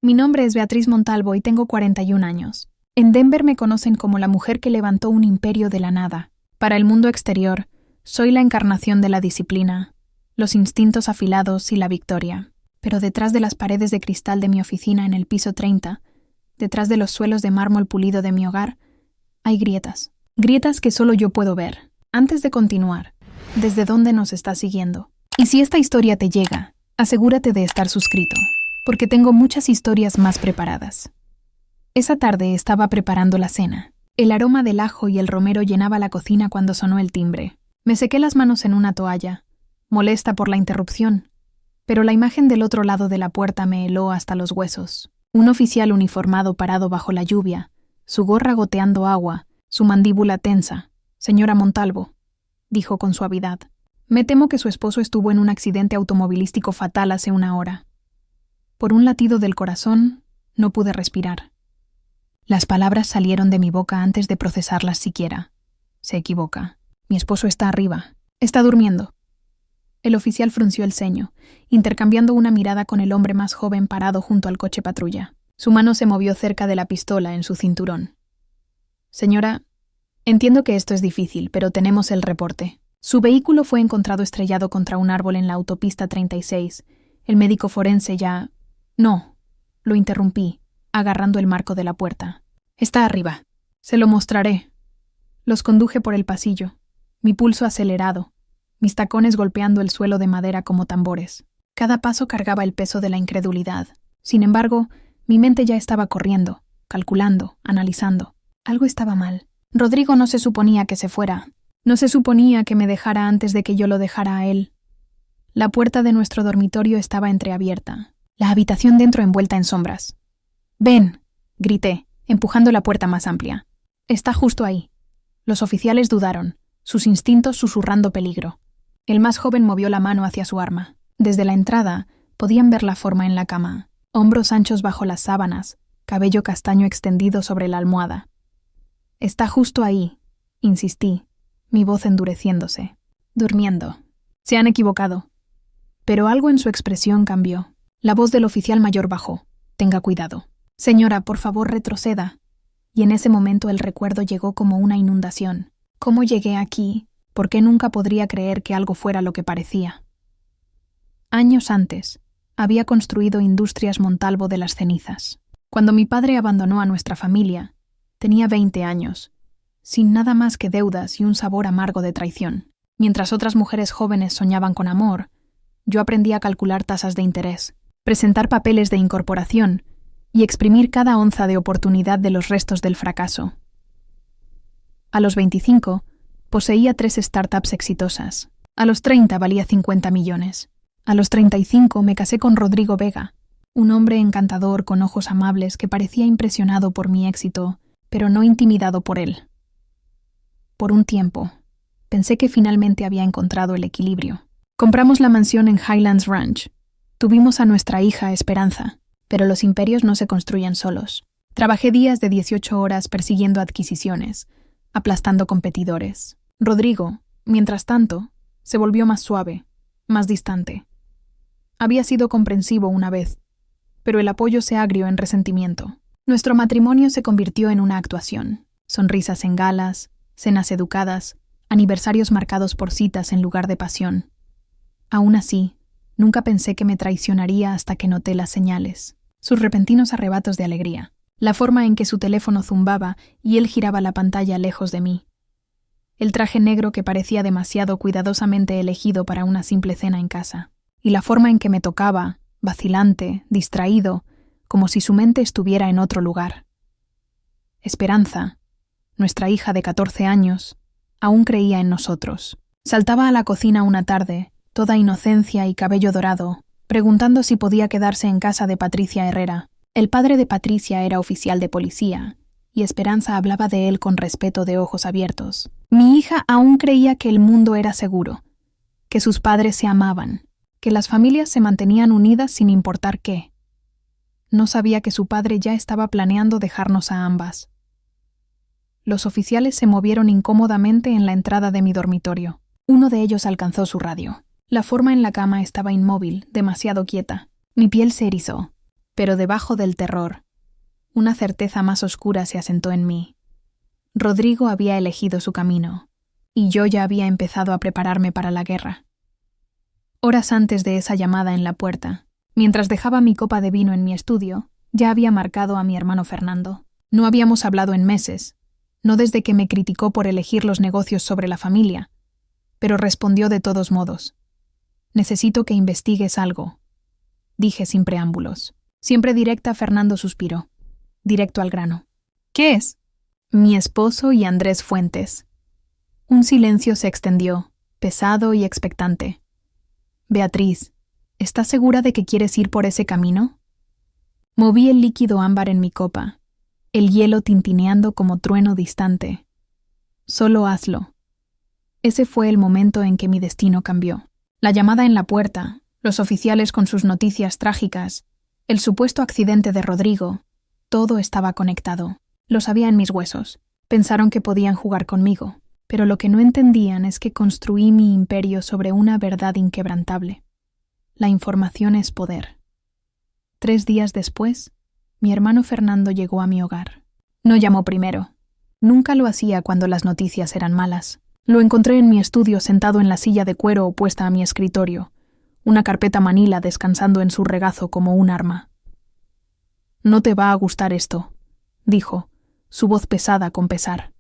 Mi nombre es Beatriz Montalvo y tengo 41 años. En Denver me conocen como la mujer que levantó un imperio de la nada. Para el mundo exterior, soy la encarnación de la disciplina, los instintos afilados y la victoria. Pero detrás de las paredes de cristal de mi oficina en el piso 30, detrás de los suelos de mármol pulido de mi hogar, hay grietas. Grietas que solo yo puedo ver. Antes de continuar, ¿desde dónde nos estás siguiendo? Y si esta historia te llega, asegúrate de estar suscrito, porque tengo muchas historias más preparadas. Esa tarde estaba preparando la cena. El aroma del ajo y el romero llenaba la cocina cuando sonó el timbre. Me sequé las manos en una toalla, molesta por la interrupción, pero la imagen del otro lado de la puerta me heló hasta los huesos. Un oficial uniformado parado bajo la lluvia, su gorra goteando agua, su mandíbula tensa. «Señora Montalvo», dijo con suavidad. «Me temo que su esposo estuvo en un accidente automovilístico fatal hace una hora». Por un latido del corazón, no pude respirar. Las palabras salieron de mi boca antes de procesarlas siquiera. Se equivoca. Mi esposo está arriba. Está durmiendo. El oficial frunció el ceño, intercambiando una mirada con el hombre más joven parado junto al coche patrulla. Su mano se movió cerca de la pistola en su cinturón. «Señora, entiendo que esto es difícil, pero tenemos el reporte. Su vehículo fue encontrado estrellado contra un árbol en la autopista 36. El médico forense ya...» «No», lo interrumpí, agarrando el marco de la puerta. «Está arriba. Se lo mostraré». Los conduje por el pasillo, mi pulso acelerado, mis tacones golpeando el suelo de madera como tambores. Cada paso cargaba el peso de la incredulidad. Sin embargo, mi mente ya estaba corriendo, calculando, analizando. Algo estaba mal. Rodrigo no se suponía que se fuera. No se suponía que me dejara antes de que yo lo dejara a él. La puerta de nuestro dormitorio estaba entreabierta, la habitación dentro envuelta en sombras. «Ven», grité, empujando la puerta más amplia. «Está justo ahí». Los oficiales dudaron, sus instintos susurrando peligro. El más joven movió la mano hacia su arma. Desde la entrada podían ver la forma en la cama, hombros anchos bajo las sábanas, cabello castaño extendido sobre la almohada. «Está justo ahí», insistí, mi voz endureciéndose. «Durmiendo. Se han equivocado». Pero algo en su expresión cambió. La voz del oficial mayor bajó. «Tenga cuidado. Señora, por favor, retroceda». Y en ese momento el recuerdo llegó como una inundación. ¿Cómo llegué aquí? ¿Por qué nunca podría creer que algo fuera lo que parecía? Años antes, había construido Industrias Montalvo de las cenizas. Cuando mi padre abandonó a nuestra familia, tenía 20 años, sin nada más que deudas y un sabor amargo de traición. Mientras otras mujeres jóvenes soñaban con amor, yo aprendí a calcular tasas de interés, presentar papeles de incorporación y exprimir cada onza de oportunidad de los restos del fracaso. A los 25, poseía 3 startups exitosas. A los 30 valía 50 millones. A los 35 me casé con Rodrigo Vega, un hombre encantador con ojos amables que parecía impresionado por mi éxito, pero no intimidado por él. Por un tiempo, pensé que finalmente había encontrado el equilibrio. Compramos la mansión en Highlands Ranch. Tuvimos a nuestra hija Esperanza, pero los imperios no se construyen solos. Trabajé días de 18 horas persiguiendo adquisiciones, aplastando competidores. Rodrigo, mientras tanto, se volvió más suave, más distante. Había sido comprensivo una vez, pero el apoyo se agrió en resentimiento. Nuestro matrimonio se convirtió en una actuación. Sonrisas en galas, cenas educadas, aniversarios marcados por citas en lugar de pasión. Aún así, nunca pensé que me traicionaría hasta que noté las señales. Sus repentinos arrebatos de alegría, la forma en que su teléfono zumbaba y él giraba la pantalla lejos de mí. El traje negro que parecía demasiado cuidadosamente elegido para una simple cena en casa. Y la forma en que me tocaba, vacilante, distraído, como si su mente estuviera en otro lugar. Esperanza, nuestra hija de 14 años, aún creía en nosotros. Saltaba a la cocina una tarde, toda inocencia y cabello dorado, preguntando si podía quedarse en casa de Patricia Herrera. El padre de Patricia era oficial de policía, y Esperanza hablaba de él con respeto de ojos abiertos. Mi hija aún creía que el mundo era seguro, que sus padres se amaban, que las familias se mantenían unidas sin importar qué. No sabía que su padre ya estaba planeando dejarnos a ambas. Los oficiales se movieron incómodamente en la entrada de mi dormitorio. Uno de ellos alcanzó su radio. La forma en la cama estaba inmóvil, demasiado quieta. Mi piel se erizó. Pero debajo del terror, una certeza más oscura se asentó en mí. Rodrigo había elegido su camino, y yo ya había empezado a prepararme para la guerra. Horas antes de esa llamada en la puerta, mientras dejaba mi copa de vino en mi estudio, ya había marcado a mi hermano Fernando. No habíamos hablado en meses, no desde que me criticó por elegir los negocios sobre la familia, pero respondió de todos modos. Necesito que investigues algo, dije sin preámbulos. Siempre directa, Fernando suspiró, directo al grano. ¿Qué es? Mi esposo y Andrés Fuentes. Un silencio se extendió, pesado y expectante. Beatriz, ¿estás segura de que quieres ir por ese camino? Moví el líquido ámbar en mi copa, el hielo tintineando como trueno distante. Solo hazlo. Ese fue el momento en que mi destino cambió. La llamada en la puerta, los oficiales con sus noticias trágicas, el supuesto accidente de Rodrigo, todo estaba conectado. Lo sabía en mis huesos. Pensaron que podían jugar conmigo, pero lo que no entendían es que construí mi imperio sobre una verdad inquebrantable. La información es poder. 3 días después, mi hermano Fernando llegó a mi hogar. No llamó primero. Nunca lo hacía cuando las noticias eran malas. Lo encontré en mi estudio sentado en la silla de cuero opuesta a mi escritorio, una carpeta manila descansando en su regazo como un arma. «No te va a gustar esto», dijo, su voz pesada con pesar.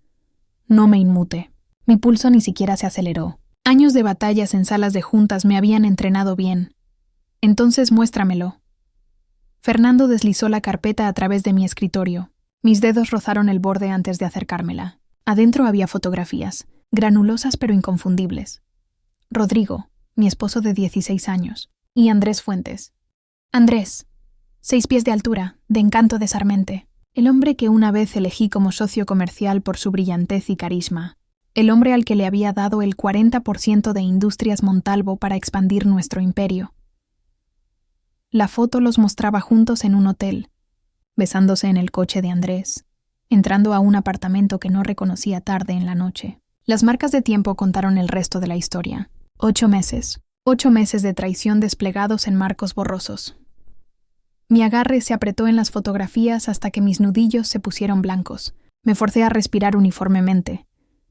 No me inmuté. Mi pulso ni siquiera se aceleró. Años de batallas en salas de juntas me habían entrenado bien. Entonces muéstramelo. Fernando deslizó la carpeta a través de mi escritorio. Mis dedos rozaron el borde antes de acercármela. Adentro había fotografías, granulosas pero inconfundibles. Rodrigo, mi esposo de 16 años, y Andrés Fuentes. Andrés, 6 pies de altura, de encanto desarmente. El hombre que una vez elegí como socio comercial por su brillantez y carisma. El hombre al que le había dado el 40% de Industrias Montalvo para expandir nuestro imperio. La foto los mostraba juntos en un hotel, besándose en el coche de Andrés, entrando a un apartamento que no reconocía tarde en la noche. Las marcas de tiempo contaron el resto de la historia. 8 meses. 8 meses de traición desplegados en marcos borrosos. Mi agarre se apretó en las fotografías hasta que mis nudillos se pusieron blancos. Me forcé a respirar uniformemente,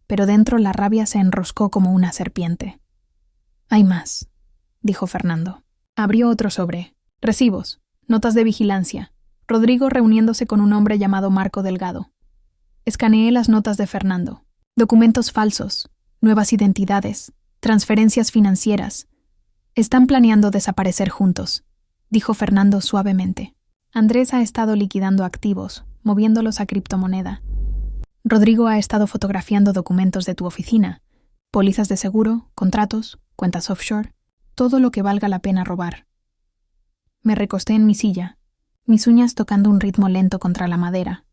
pero dentro la rabia se enroscó como una serpiente. «Hay más», dijo Fernando. Abrió otro sobre. Recibos, notas de vigilancia. Rodrigo reuniéndose con un hombre llamado Marco Delgado. Escaneé las notas de Fernando. Documentos falsos, nuevas identidades, transferencias financieras. Están planeando desaparecer juntos, dijo Fernando suavemente. Andrés ha estado liquidando activos, moviéndolos a criptomoneda. Rodrigo ha estado fotografiando documentos de tu oficina, pólizas de seguro, contratos, cuentas offshore, todo lo que valga la pena robar. Me recosté en mi silla, mis uñas tocando un ritmo lento contra la madera.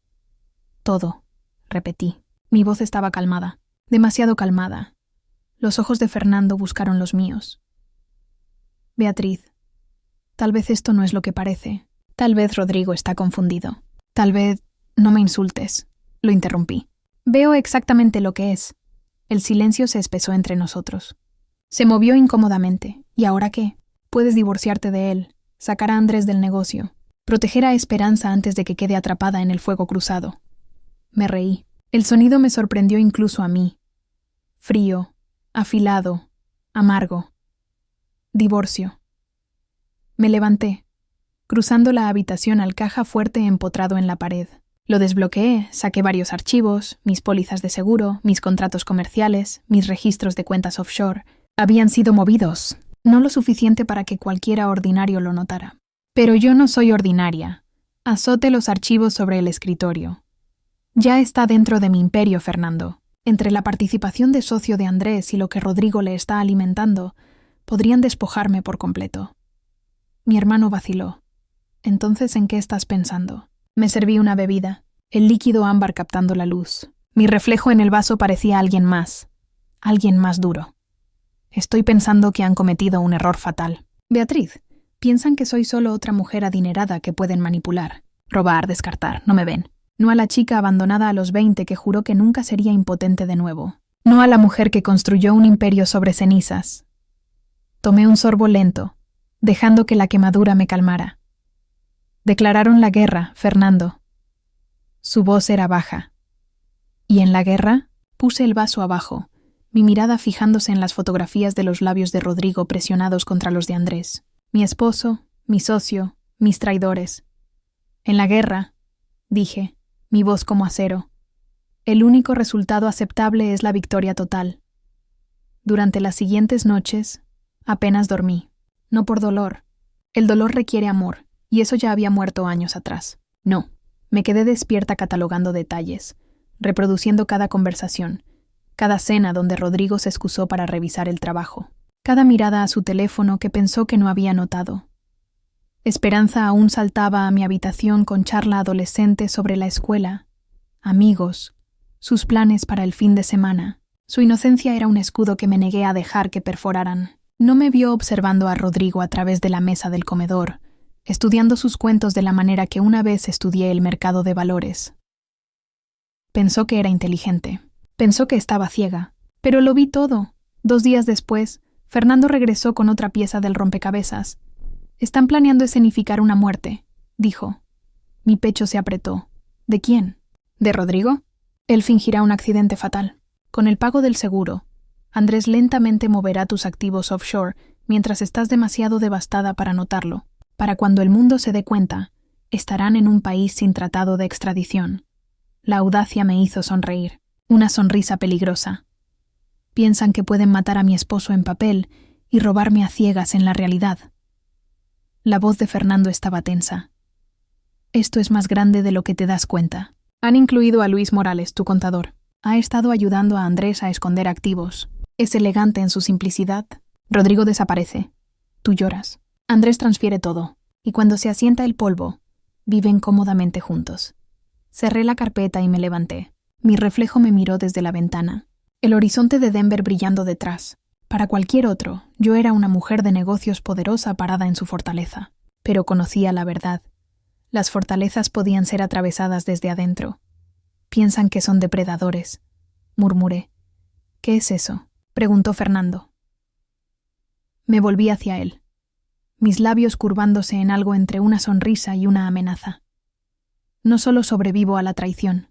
Todo, repetí. Mi voz estaba calmada, demasiado calmada. Los ojos de Fernando buscaron los míos. Beatriz, tal vez esto no es lo que parece. Tal vez Rodrigo está confundido. Tal vez... No me insultes, lo interrumpí. Veo exactamente lo que es. El silencio se espesó entre nosotros. Se movió incómodamente. ¿Y ahora qué? Puedes divorciarte de él, sacar a Andrés del negocio, proteger a Esperanza antes de que quede atrapada en el fuego cruzado. Me reí. El sonido me sorprendió incluso a mí. Frío, afilado, amargo. Divorcio. Me levanté, cruzando la habitación al caja fuerte empotrado en la pared. Lo desbloqueé, saqué varios archivos, mis pólizas de seguro, mis contratos comerciales, mis registros de cuentas offshore. Habían sido movidos, no lo suficiente para que cualquiera ordinario lo notara. Pero yo no soy ordinaria. Azote los archivos sobre el escritorio. Ya está dentro de mi imperio, Fernando. Entre la participación de socio de Andrés y lo que Rodrigo le está alimentando, podrían despojarme por completo. Mi hermano vaciló. «Entonces, ¿en qué estás pensando?» Me serví una bebida, el líquido ámbar captando la luz. Mi reflejo en el vaso parecía alguien más duro. Estoy pensando que han cometido un error fatal. Beatriz, piensan que soy solo otra mujer adinerada que pueden manipular. Robar, descartar, no me ven. No a la chica abandonada a los 20 que juró que nunca sería impotente de nuevo. No a la mujer que construyó un imperio sobre cenizas. Tomé un sorbo lento, dejando que la quemadura me calmara. Declararon la guerra, Fernando. Su voz era baja. ¿Y en la guerra? Puse el vaso abajo, mi mirada fijándose en las fotografías de los labios de Rodrigo presionados contra los de Andrés. Mi esposo, mi socio, mis traidores. En la guerra, dije, mi voz como acero. El único resultado aceptable es la victoria total. Durante las siguientes noches, apenas dormí. No por dolor. El dolor requiere amor, y eso ya había muerto años atrás. No, me quedé despierta catalogando detalles, reproduciendo cada conversación, cada cena donde Rodrigo se excusó para revisar el trabajo, cada mirada a su teléfono que pensó que no había notado. Esperanza aún saltaba a mi habitación con charla adolescente sobre la escuela, amigos, sus planes para el fin de semana. Su inocencia era un escudo que me negué a dejar que perforaran. No me vio observando a Rodrigo a través de la mesa del comedor, estudiando sus cuentos de la manera que una vez estudié el mercado de valores. Pensó que era inteligente. Pensó que estaba ciega. Pero lo vi todo. 2 días después, Fernando regresó con otra pieza del rompecabezas. «Están planeando escenificar una muerte», dijo. Mi pecho se apretó. ¿De quién? ¿De Rodrigo? Él fingirá un accidente fatal. Con el pago del seguro, Andrés lentamente moverá tus activos offshore mientras estás demasiado devastada para notarlo. Para cuando el mundo se dé cuenta, estarán en un país sin tratado de extradición. La audacia me hizo sonreír. Una sonrisa peligrosa. Piensan que pueden matar a mi esposo en papel y robarme a ciegas en la realidad. La voz de Fernando estaba tensa. Esto es más grande de lo que te das cuenta. Han incluido a Luis Morales, tu contador. Ha estado ayudando a Andrés a esconder activos. Es elegante en su simplicidad. Rodrigo desaparece. Tú lloras. Andrés transfiere todo. Y cuando se asienta el polvo, viven cómodamente juntos. Cerré la carpeta y me levanté. Mi reflejo me miró desde la ventana. El horizonte de Denver brillando detrás. Para cualquier otro, yo era una mujer de negocios poderosa parada en su fortaleza. Pero conocía la verdad. Las fortalezas podían ser atravesadas desde adentro. Piensan que son depredadores, murmuré. ¿Qué es eso?, preguntó Fernando. Me volví hacia él, mis labios curvándose en algo entre una sonrisa y una amenaza. No solo sobrevivo a la traición.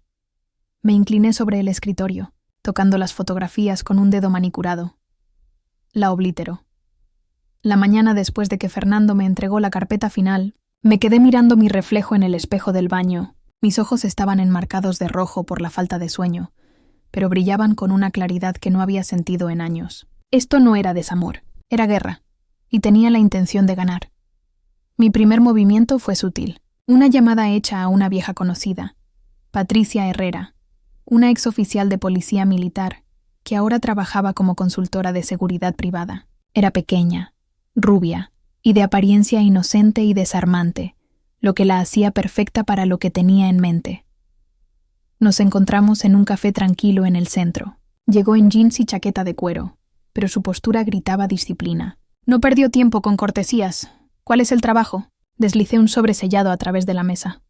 Me incliné sobre el escritorio, tocando las fotografías con un dedo manicurado. La obliteró. La mañana después de que Fernando me entregó la carpeta final, me quedé mirando mi reflejo en el espejo del baño. Mis ojos estaban enmarcados de rojo por la falta de sueño, pero brillaban con una claridad que no había sentido en años. Esto no era desamor, era guerra, y tenía la intención de ganar. Mi primer movimiento fue sutil. Una llamada hecha a una vieja conocida, Patricia Herrera, una exoficial de policía militar, que ahora trabajaba como consultora de seguridad privada. Era pequeña, rubia, y de apariencia inocente y desarmante, lo que la hacía perfecta para lo que tenía en mente. Nos encontramos en un café tranquilo en el centro. Llegó en jeans y chaqueta de cuero, pero su postura gritaba disciplina. No perdió tiempo con cortesías. ¿Cuál es el trabajo? Deslicé un sobre sellado a través de la mesa.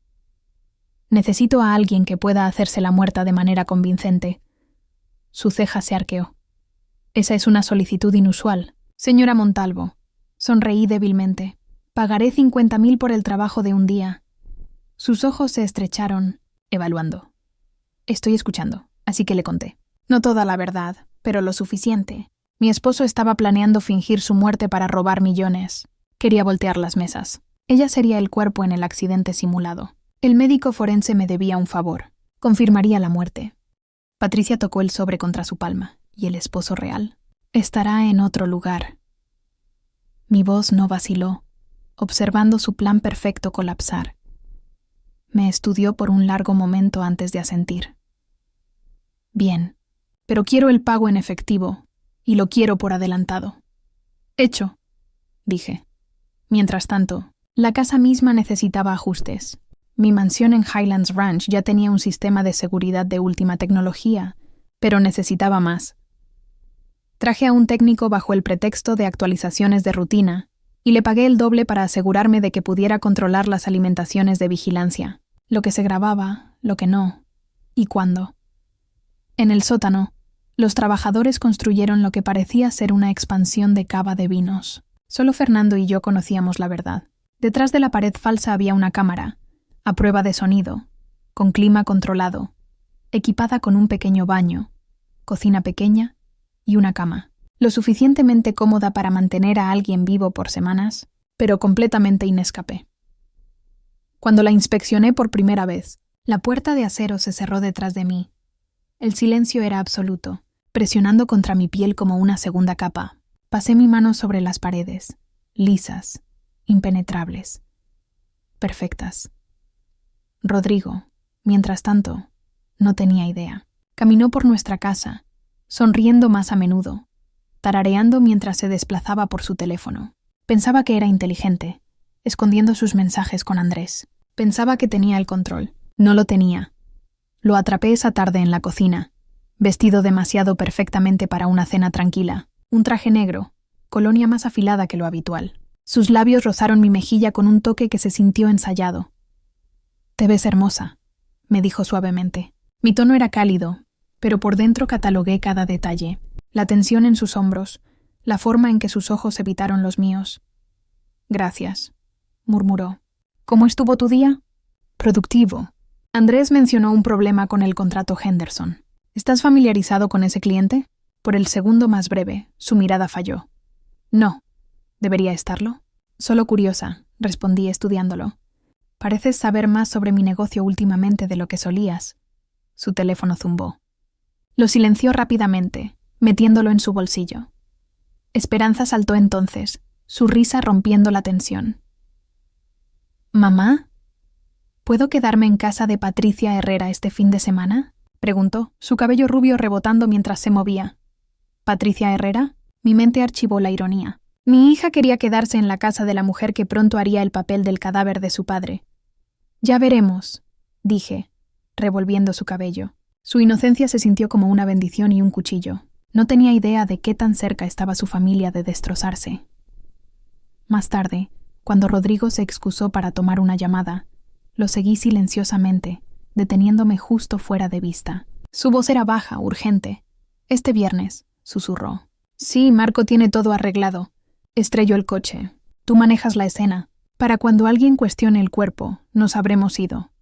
Necesito a alguien que pueda hacerse la muerta de manera convincente. Su ceja se arqueó. Esa es una solicitud inusual. Señora Montalvo, sonreí débilmente. Pagaré 50.000 por el trabajo de un día. Sus ojos se estrecharon, evaluando. Estoy escuchando, así que le conté. No toda la verdad, pero lo suficiente. Mi esposo estaba planeando fingir su muerte para robar millones. Quería voltear las mesas. Ella sería el cuerpo en el accidente simulado. El médico forense me debía un favor. Confirmaría la muerte. Patricia tocó el sobre contra su palma. ¿Y el esposo real? Estará en otro lugar. Mi voz no vaciló, observando su plan perfecto colapsar. Me estudió por un largo momento antes de asentir. Bien, pero quiero el pago en efectivo, y lo quiero por adelantado. Hecho, dije. Mientras tanto, la casa misma necesitaba ajustes. Mi mansión en Highlands Ranch ya tenía un sistema de seguridad de última tecnología, pero necesitaba más. Traje a un técnico bajo el pretexto de actualizaciones de rutina, y le pagué el doble para asegurarme de que pudiera controlar las alimentaciones de vigilancia, lo que se grababa, lo que no, y cuándo. En el sótano, los trabajadores construyeron lo que parecía ser una expansión de cava de vinos. Solo Fernando y yo conocíamos la verdad. Detrás de la pared falsa había una cámara, a prueba de sonido, con clima controlado, equipada con un pequeño baño, cocina pequeña y una cama, lo suficientemente cómoda para mantener a alguien vivo por semanas, pero completamente inescapé. Cuando la inspeccioné por primera vez, la puerta de acero se cerró detrás de mí. El silencio era absoluto, presionando contra mi piel como una segunda capa. Pasé mi mano sobre las paredes, lisas, impenetrables, perfectas. Rodrigo, mientras tanto, no tenía idea. Caminó por nuestra casa, sonriendo más a menudo, tarareando mientras se desplazaba por su teléfono. Pensaba que era inteligente, escondiendo sus mensajes con Andrés. Pensaba que tenía el control. No lo tenía. Lo atrapé esa tarde en la cocina, vestido demasiado perfectamente para una cena tranquila. Un traje negro, colonia más afilada que lo habitual. Sus labios rozaron mi mejilla con un toque que se sintió ensayado. «Te ves hermosa», me dijo suavemente. Mi tono era cálido, pero por dentro catalogué cada detalle. La tensión en sus hombros, la forma en que sus ojos evitaron los míos. «Gracias», murmuró. «¿Cómo estuvo tu día?» «Productivo». Andrés mencionó un problema con el contrato Henderson. ¿Estás familiarizado con ese cliente? Por el segundo más breve, su mirada falló. No. ¿Debería estarlo? Solo curiosa, respondí estudiándolo. Pareces saber más sobre mi negocio últimamente de lo que solías. Su teléfono zumbó. Lo silenció rápidamente, metiéndolo en su bolsillo. Esperanza saltó entonces, su risa rompiendo la tensión. «¿Mamá? ¿Puedo quedarme en casa de Patricia Herrera este fin de semana?», preguntó, su cabello rubio rebotando mientras se movía. ¿Patricia Herrera? Mi mente archivó la ironía. Mi hija quería quedarse en la casa de la mujer que pronto haría el papel del cadáver de su padre. «Ya veremos», dije, revolviendo su cabello. Su inocencia se sintió como una bendición y un cuchillo. No tenía idea de qué tan cerca estaba su familia de destrozarse. Más tarde, cuando Rodrigo se excusó para tomar una llamada, lo seguí silenciosamente, deteniéndome justo fuera de vista. Su voz era baja, urgente. «Este viernes», susurró. «Sí, Marco tiene todo arreglado. Estrelló el coche. Tú manejas la escena. Para cuando alguien cuestione el cuerpo, nos habremos ido».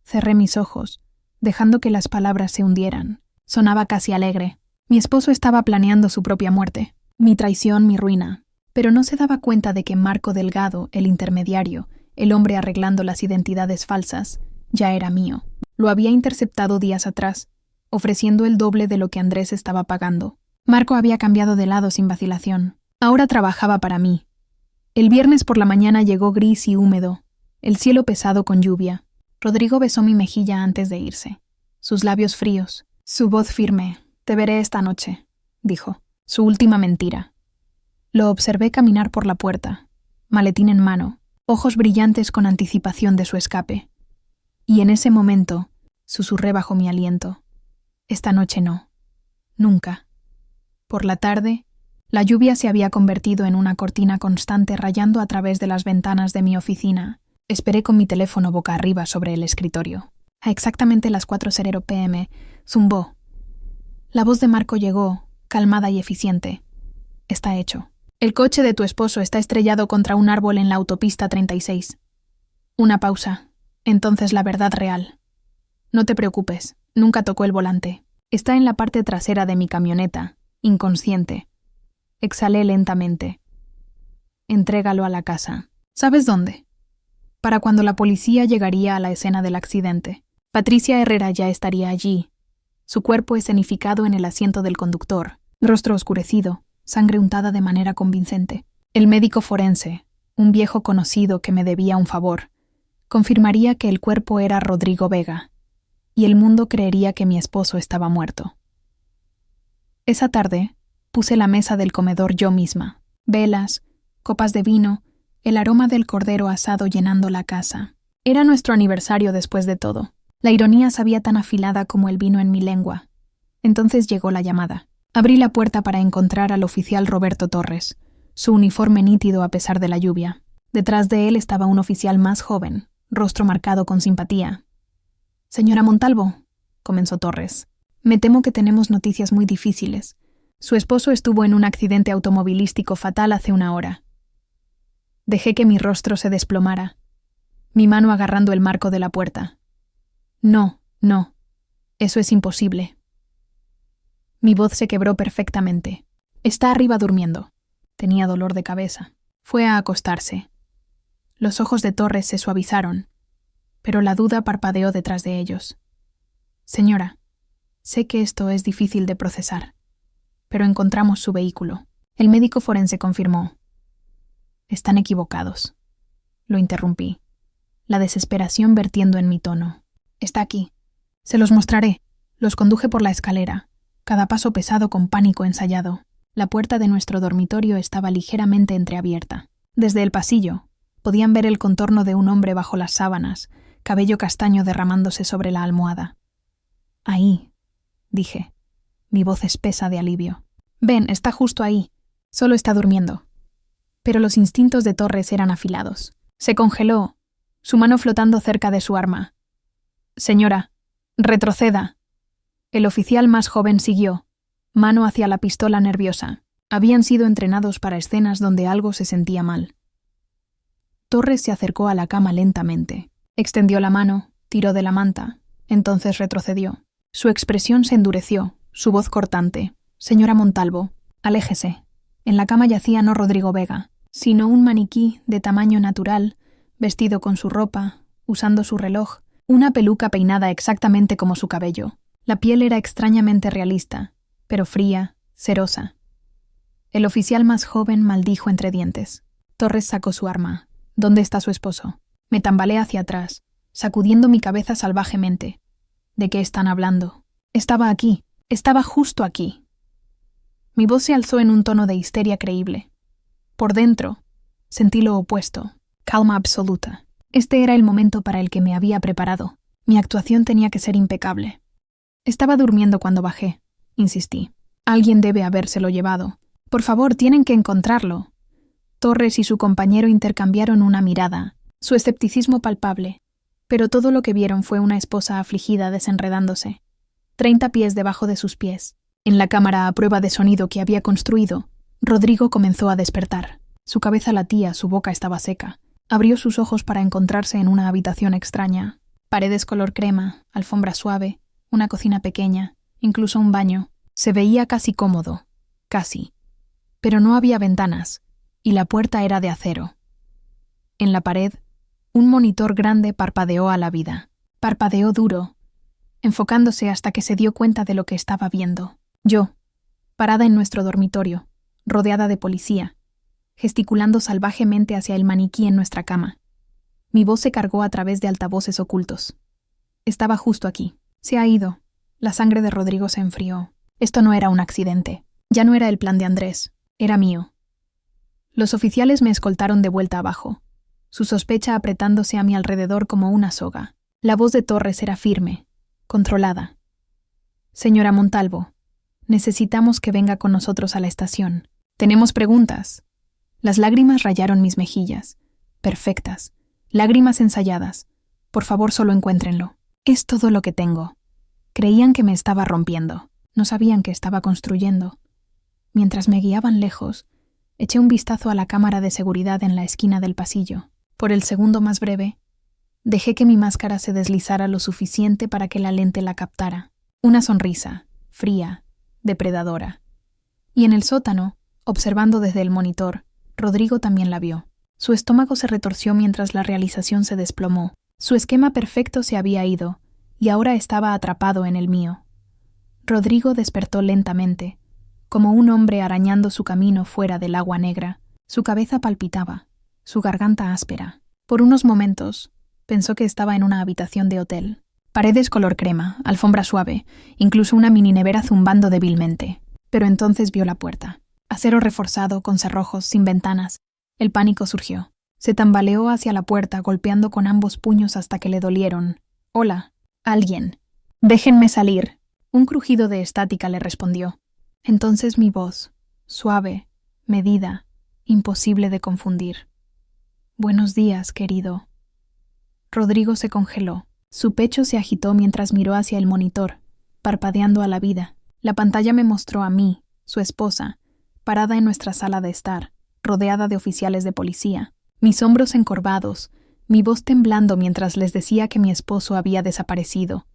Cerré mis ojos, dejando que las palabras se hundieran. Sonaba casi alegre. Mi esposo estaba planeando su propia muerte, mi traición, mi ruina. Pero no se daba cuenta de que Marco Delgado, el intermediario, el hombre arreglando las identidades falsas, ya era mío. Lo había interceptado días atrás, ofreciendo el doble de lo que Andrés estaba pagando. Marco había cambiado de lado sin vacilación. Ahora trabajaba para mí. El viernes por la mañana llegó gris y húmedo, el cielo pesado con lluvia. Rodrigo besó mi mejilla antes de irse. Sus labios fríos, su voz firme. «Te veré esta noche», dijo. Su última mentira. Lo observé caminar por la puerta, maletín en mano, ojos brillantes con anticipación de su escape. Y en ese momento, susurré bajo mi aliento. «Esta noche no. Nunca». Por la tarde, la lluvia se había convertido en una cortina constante rayando a través de las ventanas de mi oficina. Esperé con mi teléfono boca arriba sobre el escritorio. A exactamente las 4:00 p.m., zumbó. La voz de Marco llegó, calmada y eficiente. «Está hecho. El coche de tu esposo está estrellado contra un árbol en la autopista 36. Una pausa. Entonces la verdad real. No te preocupes, nunca tocó el volante. Está en la parte trasera de mi camioneta, inconsciente». Exhalé lentamente. «Entrégalo a la casa. ¿Sabes dónde?». Para cuando la policía llegaría a la escena del accidente. Patricia Herrera ya estaría allí. Su cuerpo escenificado en el asiento del conductor, rostro oscurecido, sangre untada de manera convincente. El médico forense, un viejo conocido que me debía un favor, confirmaría que el cuerpo era Rodrigo Vega, y el mundo creería que mi esposo estaba muerto. Esa tarde, puse la mesa del comedor yo misma. Velas, copas de vino, el aroma del cordero asado llenando la casa. Era nuestro aniversario después de todo. La ironía sabía tan afilada como el vino en mi lengua. Entonces llegó la llamada. Abrí la puerta para encontrar al oficial Roberto Torres, su uniforme nítido a pesar de la lluvia. Detrás de él estaba un oficial más joven, rostro marcado con simpatía. «Señora Montalvo», comenzó Torres, «me temo que tenemos noticias muy difíciles. Su esposo estuvo en un accidente automovilístico fatal hace una hora». Dejé que mi rostro se desplomara, mi mano agarrando el marco de la puerta. No, no, eso es imposible. Mi voz se quebró perfectamente. Está arriba durmiendo. Tenía dolor de cabeza. Fue a acostarse. Los ojos de Torres se suavizaron, pero la duda parpadeó detrás de ellos. Señora, sé que esto es difícil de procesar, pero encontramos su vehículo. El médico forense confirmó. Están equivocados. Lo interrumpí, la desesperación vertiendo en mi tono. Está aquí. Se los mostraré. Los conduje por la escalera, cada paso pesado con pánico ensayado. La puerta de nuestro dormitorio estaba ligeramente entreabierta. Desde el pasillo, podían ver el contorno de un hombre bajo las sábanas, cabello castaño derramándose sobre la almohada. Ahí, dije, mi voz espesa de alivio. Ven, está justo ahí. Solo está durmiendo. Pero los instintos de Torres eran afilados. Se congeló, su mano flotando cerca de su arma. Señora, retroceda. El oficial más joven siguió, mano hacia la pistola nerviosa. Habían sido entrenados para escenas donde algo se sentía mal. Torres se acercó a la cama lentamente. Extendió la mano, tiró de la manta, entonces retrocedió. Su expresión se endureció, su voz cortante. Señora Montalvo, aléjese. En la cama yacía no Rodrigo Vega, sino un maniquí de tamaño natural, vestido con su ropa, usando su reloj, una peluca peinada exactamente como su cabello. La piel era extrañamente realista, pero fría, cerosa. El oficial más joven maldijo entre dientes. Torres sacó su arma. ¿Dónde está su esposo? Me tambaleé hacia atrás, sacudiendo mi cabeza salvajemente. ¿De qué están hablando? Estaba aquí, estaba justo aquí. Mi voz se alzó en un tono de histeria creíble. Por dentro, sentí lo opuesto, calma absoluta. Este era el momento para el que me había preparado. Mi actuación tenía que ser impecable. Estaba durmiendo cuando bajé, insistí. Alguien debe habérselo llevado. Por favor, tienen que encontrarlo. Torres y su compañero intercambiaron una mirada, su escepticismo palpable, pero todo lo que vieron fue una esposa afligida desenredándose, 30 pies debajo de sus pies. En la cámara a prueba de sonido que había construido, Rodrigo comenzó a despertar. Su cabeza latía, su boca estaba seca. Abrió sus ojos para encontrarse en una habitación extraña. Paredes color crema, alfombra suave, una cocina pequeña, incluso un baño. Se veía casi cómodo, casi. Pero no había ventanas, y la puerta era de acero. En la pared, un monitor grande parpadeó a la vida. Parpadeó duro, enfocándose hasta que se dio cuenta de lo que estaba viendo. Yo, parada en nuestro dormitorio, rodeada de policía, gesticulando salvajemente hacia el maniquí en nuestra cama. Mi voz se cargó a través de altavoces ocultos. Estaba justo aquí. Se ha ido. La sangre de Rodrigo se enfrió. Esto no era un accidente. Ya no era el plan de Andrés. Era mío. Los oficiales me escoltaron de vuelta abajo, su sospecha apretándose a mi alrededor como una soga. La voz de Torres era firme, controlada. Señora Montalvo, necesitamos que venga con nosotros a la estación. Tenemos preguntas. Las lágrimas rayaron mis mejillas. Perfectas. Lágrimas ensayadas. Por favor, solo encuéntrenlo. Es todo lo que tengo. Creían que me estaba rompiendo. No sabían que estaba construyendo. Mientras me guiaban lejos, eché un vistazo a la cámara de seguridad en la esquina del pasillo. Por el segundo más breve, dejé que mi máscara se deslizara lo suficiente para que la lente la captara. Una sonrisa, fría, depredadora. Y en el sótano, observando desde el monitor, Rodrigo también la vio. Su estómago se retorció mientras la realización se desplomó. Su esquema perfecto se había ido, y ahora estaba atrapado en el mío. Rodrigo despertó lentamente, como un hombre arañando su camino fuera del agua negra. Su cabeza palpitaba, su garganta áspera. Por unos momentos, pensó que estaba en una habitación de hotel. Paredes color crema, alfombra suave, incluso una mini nevera zumbando débilmente. Pero entonces vio la puerta. Acero reforzado, con cerrojos, sin ventanas. El pánico surgió. Se tambaleó hacia la puerta, golpeando con ambos puños hasta que le dolieron. «Hola, alguien. Déjenme salir». Un crujido de estática le respondió. Entonces mi voz, suave, medida, imposible de confundir. «Buenos días, querido». Rodrigo se congeló. Su pecho se agitó mientras miró hacia el monitor, parpadeando a la vida. La pantalla me mostró a mí, su esposa, parada en nuestra sala de estar, rodeada de oficiales de policía. mis hombros encorvados, mi voz temblando mientras les decía que mi esposo había desaparecido.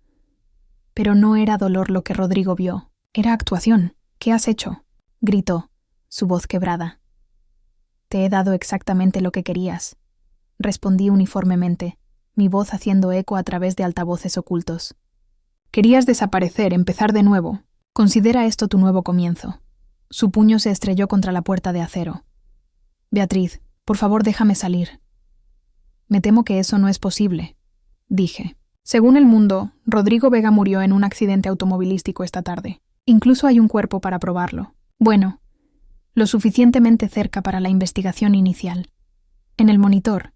Pero no era dolor lo que Rodrigo vio, era actuación. ¿Qué has hecho?, gritó, su voz quebrada. Te he dado exactamente lo que querías, respondí uniformemente, mi voz haciendo eco a través de altavoces ocultos. Querías desaparecer, empezar de nuevo. Considera esto tu nuevo comienzo. Su puño se estrelló contra la puerta de acero. Beatriz, por favor déjame salir. Me temo que eso no es posible, dije. Según El Mundo, Rodrigo Vega murió en un accidente automovilístico esta tarde. Incluso hay un cuerpo para probarlo. Bueno, lo suficientemente cerca para la investigación inicial. En el monitor,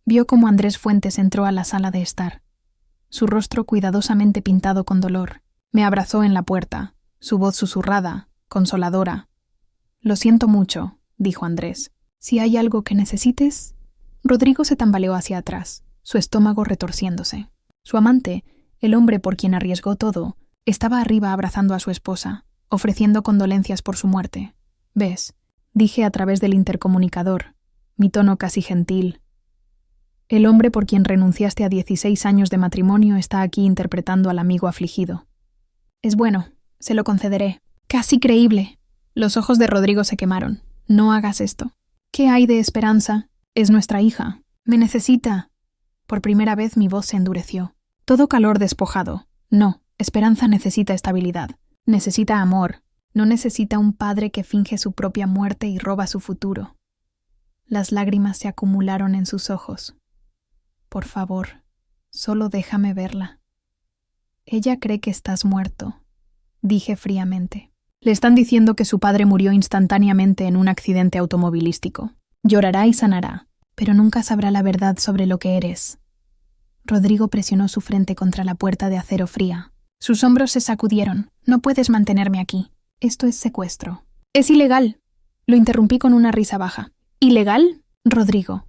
vio cómo Andrés Fuentes entró a la sala de estar, su rostro cuidadosamente pintado con dolor. Me abrazó en la puerta, su voz susurrada, consoladora. Lo siento mucho, dijo Andrés. Si hay algo que necesites... Rodrigo se tambaleó hacia atrás, su estómago retorciéndose. Su amante, el hombre por quien arriesgó todo, estaba arriba abrazando a su esposa, ofreciendo condolencias por su muerte. ¿Ves?, dije a través del intercomunicador, mi tono casi gentil. El hombre por quien renunciaste a 16 años de matrimonio está aquí interpretando al amigo afligido. Es bueno, se lo concederé. Casi creíble. Los ojos de Rodrigo se quemaron. No hagas esto. ¿Qué hay de Esperanza? Es nuestra hija. Me necesita. Por primera vez mi voz se endureció. Todo calor despojado. No, Esperanza necesita estabilidad. Necesita amor. No necesita un padre que finge su propia muerte y roba su futuro. Las lágrimas se acumularon en sus ojos. Por favor, solo déjame verla. Ella cree que estás muerto, dije fríamente. Le están diciendo que su padre murió instantáneamente en un accidente automovilístico. Llorará y sanará, pero nunca sabrá la verdad sobre lo que eres. Rodrigo presionó su frente contra la puerta de acero fría. Sus hombros se sacudieron. No puedes mantenerme aquí. Esto es secuestro. Es ilegal. Lo interrumpí con una risa baja. ¿Ilegal? Rodrigo,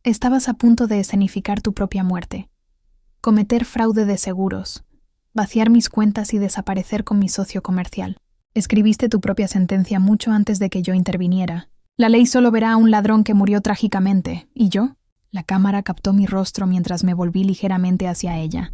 estabas a punto de escenificar tu propia muerte. Cometer fraude de seguros. Vaciar mis cuentas y desaparecer con mi socio comercial. Escribiste tu propia sentencia mucho antes de que yo interviniera. La ley solo verá a un ladrón que murió trágicamente. ¿Y yo? La cámara captó mi rostro mientras me volví ligeramente hacia ella.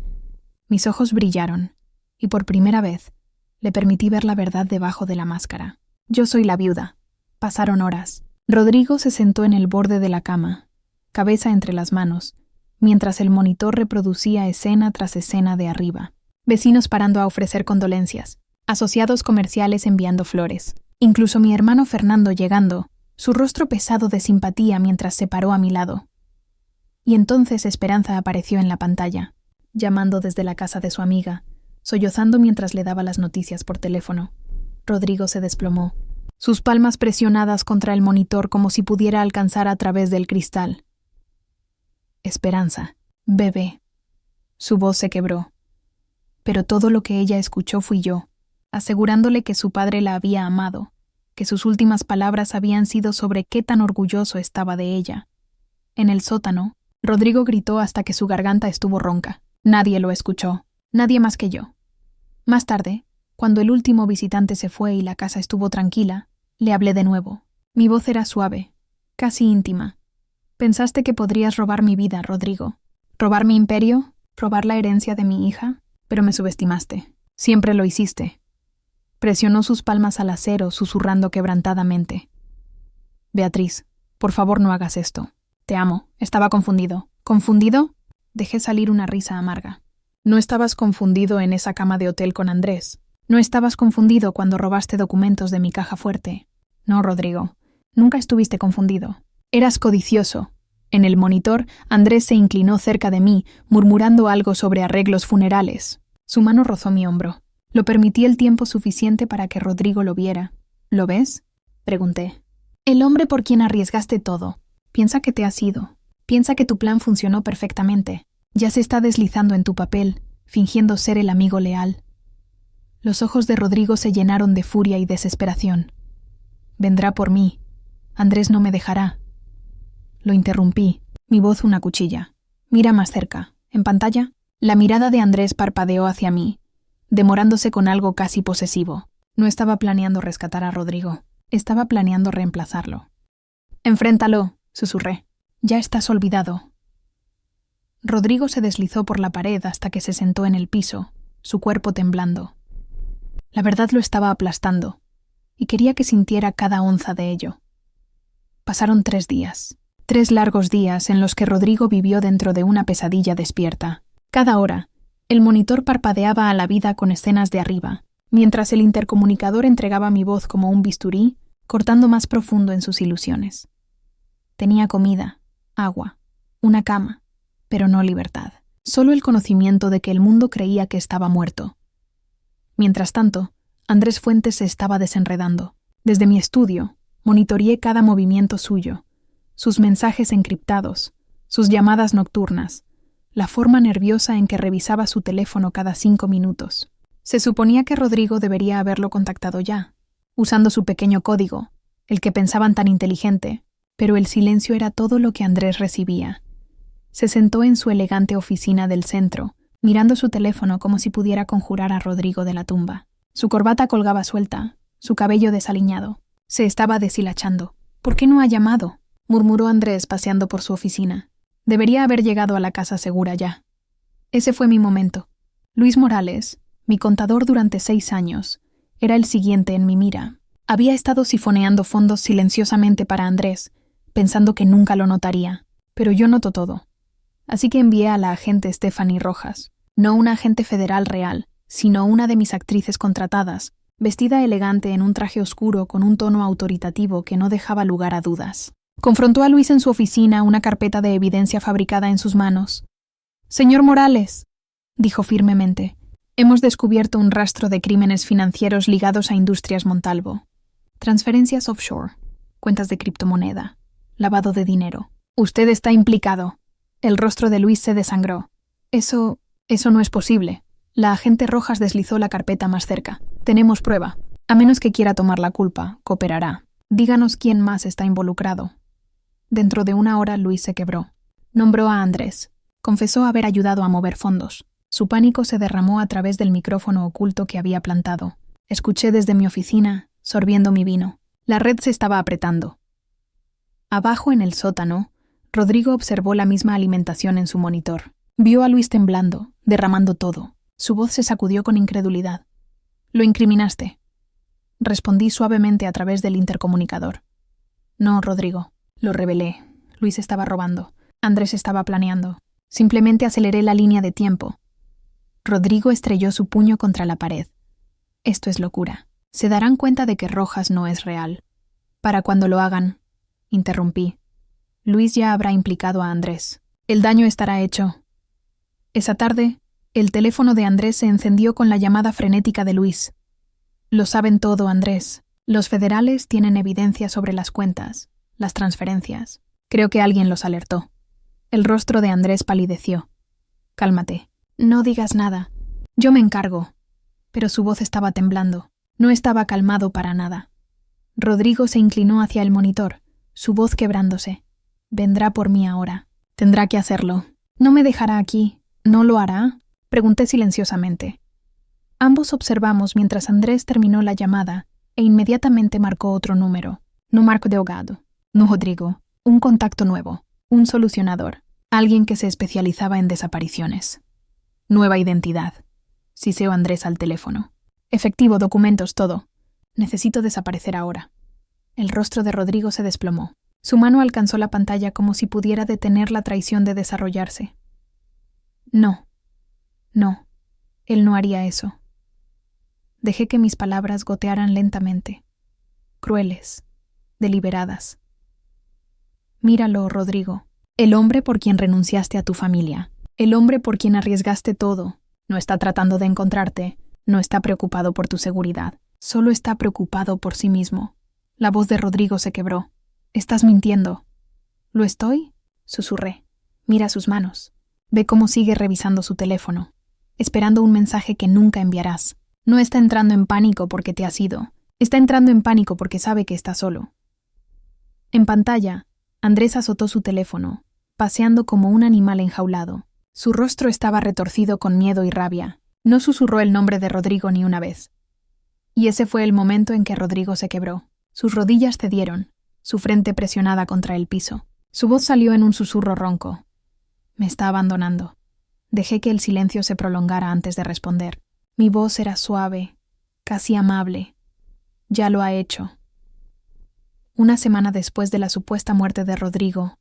Mis ojos brillaron, y por primera vez le permití ver la verdad debajo de la máscara. Yo soy la viuda. Pasaron horas. Rodrigo se sentó en el borde de la cama, cabeza entre las manos, mientras el monitor reproducía escena tras escena de arriba. Vecinos parando a ofrecer condolencias, asociados comerciales enviando flores, incluso mi hermano Fernando llegando, su rostro pesado de simpatía mientras se paró a mi lado. Y entonces Esperanza apareció en la pantalla, llamando desde la casa de su amiga, sollozando mientras le daba las noticias por teléfono. Rodrigo se desplomó, sus palmas presionadas contra el monitor como si pudiera alcanzar a través del cristal. Esperanza, bebé. Su voz se quebró. Pero todo lo que ella escuchó fui yo, asegurándole que su padre la había amado, que sus últimas palabras habían sido sobre qué tan orgulloso estaba de ella. En el sótano, Rodrigo gritó hasta que su garganta estuvo ronca. Nadie lo escuchó, nadie más que yo. Más tarde, cuando el último visitante se fue y la casa estuvo tranquila, le hablé de nuevo. Mi voz era suave, casi íntima. Pensaste que podrías robar mi vida, Rodrigo. ¿Robar mi imperio? ¿Robar la herencia de mi hija? Pero me subestimaste. Siempre lo hiciste. Presionó sus palmas al acero, susurrando quebrantadamente. Beatriz, por favor no hagas esto. Te amo. Estaba confundido. ¿Confundido? Dejé salir una risa amarga. No estabas confundido en esa cama de hotel con Andrés. No estabas confundido cuando robaste documentos de mi caja fuerte. No, Rodrigo. Nunca estuviste confundido. Eras codicioso. En el monitor, Andrés se inclinó cerca de mí, murmurando algo sobre arreglos funerales. Su mano rozó mi hombro. Lo permití el tiempo suficiente para que Rodrigo lo viera. ¿Lo ves?, pregunté. El hombre por quien arriesgaste todo. Piensa que te has ido. Piensa que tu plan funcionó perfectamente. Ya se está deslizando en tu papel, fingiendo ser el amigo leal. Los ojos de Rodrigo se llenaron de furia y desesperación. Vendrá por mí. Andrés no me dejará. Lo interrumpí, mi voz una cuchilla. Mira más cerca. ¿En pantalla? La mirada de Andrés parpadeó hacia mí, demorándose con algo casi posesivo. No estaba planeando rescatar a Rodrigo. Estaba planeando reemplazarlo. «Enfréntalo», susurré. Ya estás olvidado. Rodrigo se deslizó por la pared hasta que se sentó en el piso, su cuerpo temblando. La verdad lo estaba aplastando, y quería que sintiera cada onza de ello. Pasaron 3 días, 3 largos días en los que Rodrigo vivió dentro de una pesadilla despierta. Cada hora, el monitor parpadeaba a la vida con escenas de arriba, mientras el intercomunicador entregaba mi voz como un bisturí, cortando más profundo en sus ilusiones. Tenía comida, agua, una cama, pero no libertad. Solo el conocimiento de que el mundo creía que estaba muerto. Mientras tanto, Andrés Fuentes se estaba desenredando. Desde mi estudio, monitoreé cada movimiento suyo, sus mensajes encriptados, sus llamadas nocturnas, la forma nerviosa en que revisaba su teléfono cada 5 minutos. Se suponía que Rodrigo debería haberlo contactado ya, usando su pequeño código, el que pensaban tan inteligente, pero el silencio era todo lo que Andrés recibía. Se sentó en su elegante oficina del centro, mirando su teléfono como si pudiera conjurar a Rodrigo de la tumba. Su corbata colgaba suelta, su cabello desaliñado. Se estaba deshilachando. «¿Por qué no ha llamado?», murmuró Andrés paseando por su oficina. Debería haber llegado a la casa segura ya. Ese fue mi momento. Luis Morales, mi contador durante 6 años, era el siguiente en mi mira. Había estado sifoneando fondos silenciosamente para Andrés, pensando que nunca lo notaría. Pero yo noto todo. Así que envié a la agente Stephanie Rojas, no una agente federal real, sino una de mis actrices contratadas, vestida elegante en un traje oscuro con un tono autoritativo que no dejaba lugar a dudas. Confrontó a Luis en su oficina, una carpeta de evidencia fabricada en sus manos. «Señor Morales», dijo firmemente, «hemos descubierto un rastro de crímenes financieros ligados a Industrias Montalvo. Transferencias offshore, cuentas de criptomoneda, lavado de dinero. Usted está implicado». El rostro de Luis se desangró. Eso no es posible. La agente Rojas deslizó la carpeta más cerca. Tenemos prueba. A menos que quiera tomar la culpa, cooperará. Díganos quién más está involucrado. Dentro de 1 hora Luis se quebró. Nombró a Andrés. Confesó haber ayudado a mover fondos. Su pánico se derramó a través del micrófono oculto que había plantado. Escuché desde mi oficina, sorbiendo mi vino. La red se estaba apretando. Abajo en el sótano, Rodrigo observó la misma alimentación en su monitor. Vio a Luis temblando, derramando todo. Su voz se sacudió con incredulidad. «Lo incriminaste». Respondí suavemente a través del intercomunicador. «No, Rodrigo. Lo revelé. Luis estaba robando. Andrés estaba planeando. Simplemente aceleré la línea de tiempo». Rodrigo estrelló su puño contra la pared. «Esto es locura. Se darán cuenta de que Rojas no es real. Para cuando lo hagan», interrumpí, «Luis ya habrá implicado a Andrés. El daño estará hecho». Esa tarde, el teléfono de Andrés se encendió con la llamada frenética de Luis. «Lo saben todo, Andrés. Los federales tienen evidencia sobre las cuentas, las transferencias. Creo que alguien los alertó». El rostro de Andrés palideció. «Cálmate. No digas nada. Yo me encargo». Pero su voz estaba temblando. No estaba calmado para nada. Rodrigo se inclinó hacia el monitor, su voz quebrándose. «Vendrá por mí ahora. Tendrá que hacerlo. ¿No me dejará aquí? ¿No lo hará?», pregunté silenciosamente. Ambos observamos mientras Andrés terminó la llamada e inmediatamente marcó otro número. No Marco Delgado, no Rodrigo, un contacto nuevo, un solucionador, alguien que se especializaba en desapariciones. Nueva identidad. Siseó Andrés al teléfono. «Efectivo, documentos, todo. Necesito desaparecer ahora». El rostro de Rodrigo se desplomó. Su mano alcanzó la pantalla como si pudiera detener la traición de desarrollarse. No, él no haría eso. Dejé que mis palabras gotearan lentamente, crueles, deliberadas. «Míralo, Rodrigo, el hombre por quien renunciaste a tu familia, el hombre por quien arriesgaste todo, no está tratando de encontrarte, no está preocupado por tu seguridad, solo está preocupado por sí mismo». La voz de Rodrigo se quebró. «Estás mintiendo». «¿Lo estoy?», susurré. «Mira sus manos. Ve cómo sigue revisando su teléfono, esperando un mensaje que nunca enviarás. No está entrando en pánico porque te has ido. Está entrando en pánico porque sabe que está solo». En pantalla, Andrés azotó su teléfono, paseando como un animal enjaulado. Su rostro estaba retorcido con miedo y rabia. No susurró el nombre de Rodrigo ni una vez. Y ese fue el momento en que Rodrigo se quebró. Sus rodillas cedieron, su frente presionada contra el piso. Su voz salió en un susurro ronco. Me está abandonando. Dejé que el silencio se prolongara antes de responder. Mi voz era suave, casi amable. Ya lo ha hecho. Una semana después de la supuesta muerte de Rodrigo,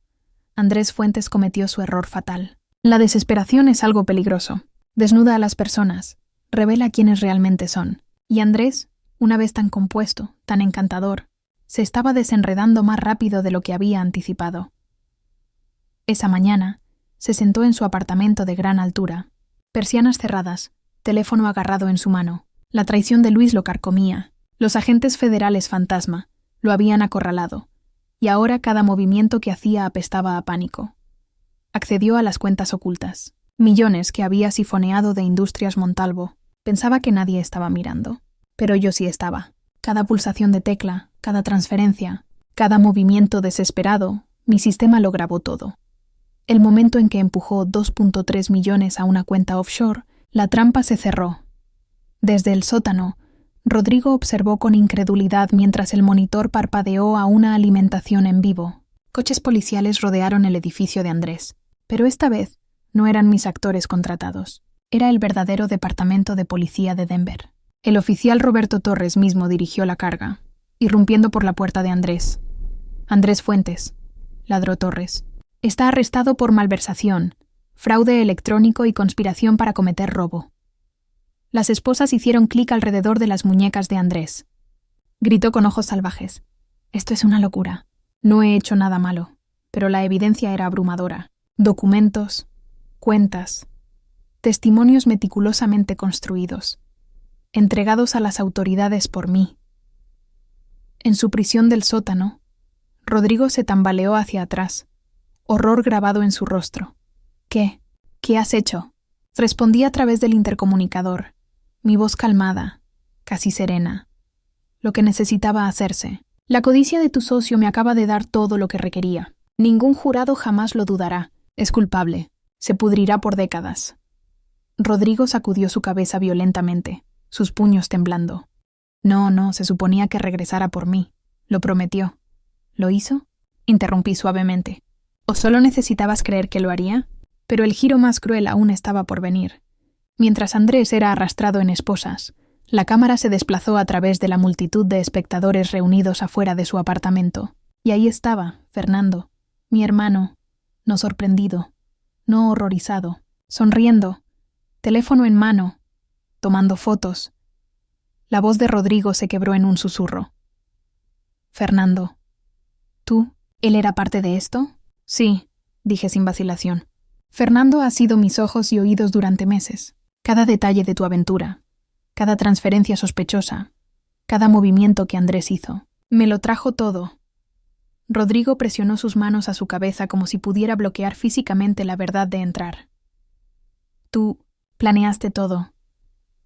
Andrés Fuentes cometió su error fatal. La desesperación es algo peligroso. Desnuda a las personas, revela quiénes realmente son. Y Andrés, una vez tan compuesto, tan encantador, se estaba desenredando más rápido de lo que había anticipado. Esa mañana, se sentó en su apartamento de gran altura, persianas cerradas, teléfono agarrado en su mano. La traición de Luis lo carcomía. Los agentes federales fantasma lo habían acorralado, y ahora cada movimiento que hacía apestaba a pánico. Accedió a las cuentas ocultas, millones que había sifoneado de Industrias Montalvo. Pensaba que nadie estaba mirando, pero yo sí estaba. Cada pulsación de tecla, cada transferencia, cada movimiento desesperado, mi sistema lo grabó todo. El momento en que empujó 2.3 millones a una cuenta offshore, la trampa se cerró. Desde el sótano, Rodrigo observó con incredulidad mientras el monitor parpadeó a una alimentación en vivo. Coches policiales rodearon el edificio de Andrés, pero esta vez no eran mis actores contratados. Era el verdadero departamento de policía de Denver. El oficial Roberto Torres mismo dirigió la carga, irrumpiendo por la puerta de Andrés. Andrés Fuentes, ladró Torres. Está arrestado por malversación, fraude electrónico y conspiración para cometer robo. Las esposas hicieron clic alrededor de las muñecas de Andrés. Gritó con ojos salvajes. Esto es una locura. No he hecho nada malo, pero la evidencia era abrumadora. Documentos, cuentas, testimonios meticulosamente construidos, entregados a las autoridades por mí. En su prisión del sótano, Rodrigo se tambaleó hacia atrás, horror grabado en su rostro. ¿Qué? ¿Qué has hecho? Respondí a través del intercomunicador, mi voz calmada, casi serena. Lo que necesitaba hacerse. La codicia de tu socio me acaba de dar todo lo que requería. Ningún jurado jamás lo dudará. Es culpable. Se pudrirá por décadas. Rodrigo sacudió su cabeza violentamente, sus puños temblando. No, se suponía que regresara por mí. Lo prometió. ¿Lo hizo? Interrumpí suavemente. ¿O solo necesitabas creer que lo haría? Pero el giro más cruel aún estaba por venir. Mientras Andrés era arrastrado en esposas, la cámara se desplazó a través de la multitud de espectadores reunidos afuera de su apartamento. Y ahí estaba, Fernando, mi hermano, no sorprendido, no horrorizado, sonriendo, teléfono en mano, tomando fotos. La voz de Rodrigo se quebró en un susurro. Fernando, ¿tú? ¿Él era parte de esto? Sí, dije sin vacilación. Fernando ha sido mis ojos y oídos durante meses. Cada detalle de tu aventura, cada transferencia sospechosa, cada movimiento que Andrés hizo. Me lo trajo todo. Rodrigo presionó sus manos a su cabeza como si pudiera bloquear físicamente la verdad de entrar. Tú planeaste todo.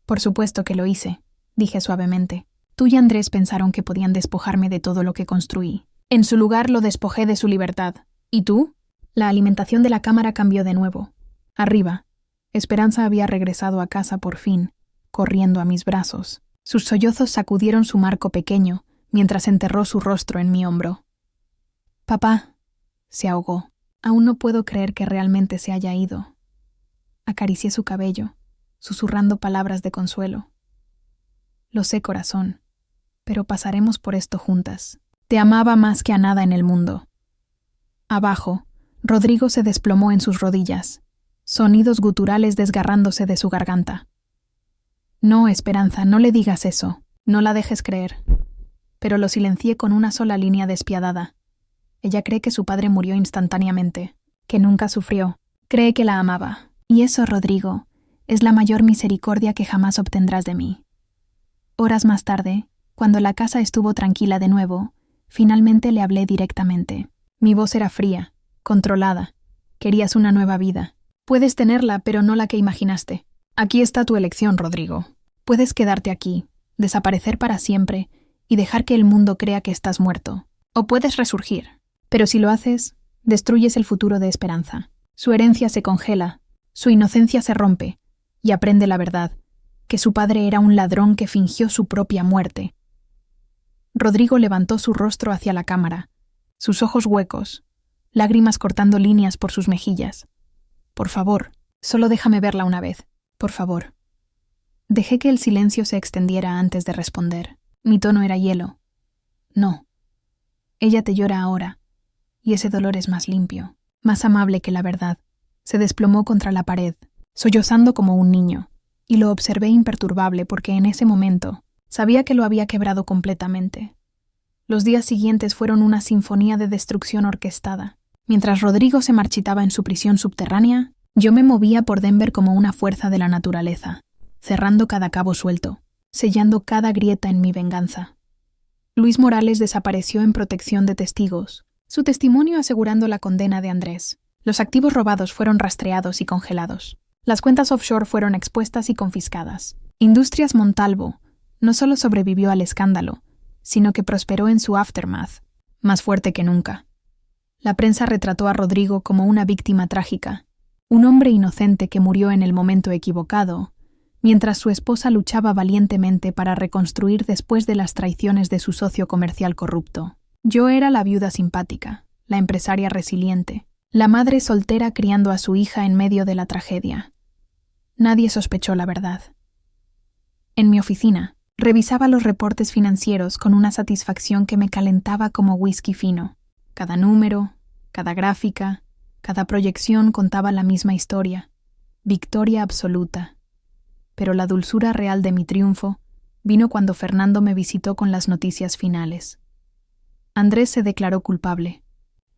Por supuesto que lo hice, dije suavemente. Tú y Andrés pensaron que podían despojarme de todo lo que construí. En su lugar lo despojé de su libertad. ¿Y tú? La alimentación de la cámara cambió de nuevo. Arriba, Esperanza había regresado a casa por fin, corriendo a mis brazos. Sus sollozos sacudieron su marco pequeño mientras enterró su rostro en mi hombro. Papá, se ahogó. Aún no puedo creer que realmente se haya ido. Acaricié su cabello, susurrando palabras de consuelo. Lo sé, corazón, pero pasaremos por esto juntas. Te amaba más que a nada en el mundo. Abajo, Rodrigo se desplomó en sus rodillas, sonidos guturales desgarrándose de su garganta. No, Esperanza, no le digas eso, no la dejes creer. Pero lo silencié con una sola línea despiadada. Ella cree que su padre murió instantáneamente, que nunca sufrió, cree que la amaba. Y eso, Rodrigo, es la mayor misericordia que jamás obtendrás de mí. Horas más tarde, cuando la casa estuvo tranquila de nuevo, finalmente le hablé directamente. Mi voz era fría, controlada. Querías una nueva vida. Puedes tenerla, pero no la que imaginaste. Aquí está tu elección, Rodrigo. Puedes quedarte aquí, desaparecer para siempre y dejar que el mundo crea que estás muerto. O puedes resurgir. Pero si lo haces, destruyes el futuro de Esperanza. Su herencia se congela, su inocencia se rompe, y aprende la verdad, que su padre era un ladrón que fingió su propia muerte. Rodrigo levantó su rostro hacia la cámara, sus ojos huecos, lágrimas cortando líneas por sus mejillas. Por favor, solo déjame verla una vez, por favor. Dejé que el silencio se extendiera antes de responder. Mi tono era hielo. No. Ella te llora ahora, y ese dolor es más limpio, más amable que la verdad. Se desplomó contra la pared, sollozando como un niño, y lo observé imperturbable porque en ese momento sabía que lo había quebrado completamente. Los días siguientes fueron una sinfonía de destrucción orquestada. Mientras Rodrigo se marchitaba en su prisión subterránea, yo me movía por Denver como una fuerza de la naturaleza, cerrando cada cabo suelto, sellando cada grieta en mi venganza. Luis Morales desapareció en protección de testigos, su testimonio asegurando la condena de Andrés. Los activos robados fueron rastreados y congelados. Las cuentas offshore fueron expuestas y confiscadas. Industrias Montalvo no solo sobrevivió al escándalo, sino que prosperó en su aftermath, más fuerte que nunca. La prensa retrató a Rodrigo como una víctima trágica, un hombre inocente que murió en el momento equivocado, mientras su esposa luchaba valientemente para reconstruir después de las traiciones de su socio comercial corrupto. Yo era la viuda simpática, la empresaria resiliente, la madre soltera criando a su hija en medio de la tragedia. Nadie sospechó la verdad. En mi oficina, revisaba los reportes financieros con una satisfacción que me calentaba como whisky fino. Cada número, cada gráfica, cada proyección contaba la misma historia. Victoria absoluta. Pero la dulzura real de mi triunfo vino cuando Fernando me visitó con las noticias finales. Andrés se declaró culpable.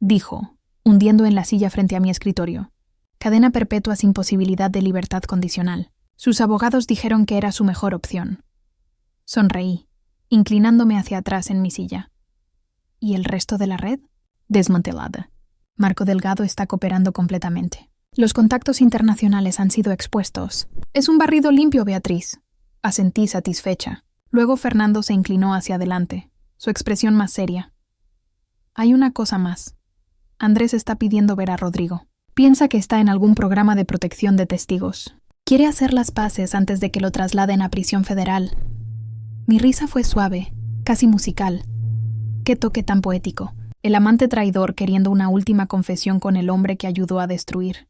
Dijo, hundiendo en la silla frente a mi escritorio. Cadena perpetua sin posibilidad de libertad condicional. Sus abogados dijeron que era su mejor opción. Sonreí, inclinándome hacia atrás en mi silla. ¿Y el resto de la red? Desmantelada. Marco Delgado está cooperando completamente. Los contactos internacionales han sido expuestos. Es un barrido limpio, Beatriz. Asentí satisfecha. Luego Fernando se inclinó hacia adelante, su expresión más seria. Hay una cosa más. Andrés está pidiendo ver a Rodrigo. Piensa que está en algún programa de protección de testigos. Quiere hacer las paces antes de que lo trasladen a prisión federal. Mi risa fue suave, casi musical. Qué toque tan poético. El amante traidor queriendo una última confesión con el hombre que ayudó a destruir.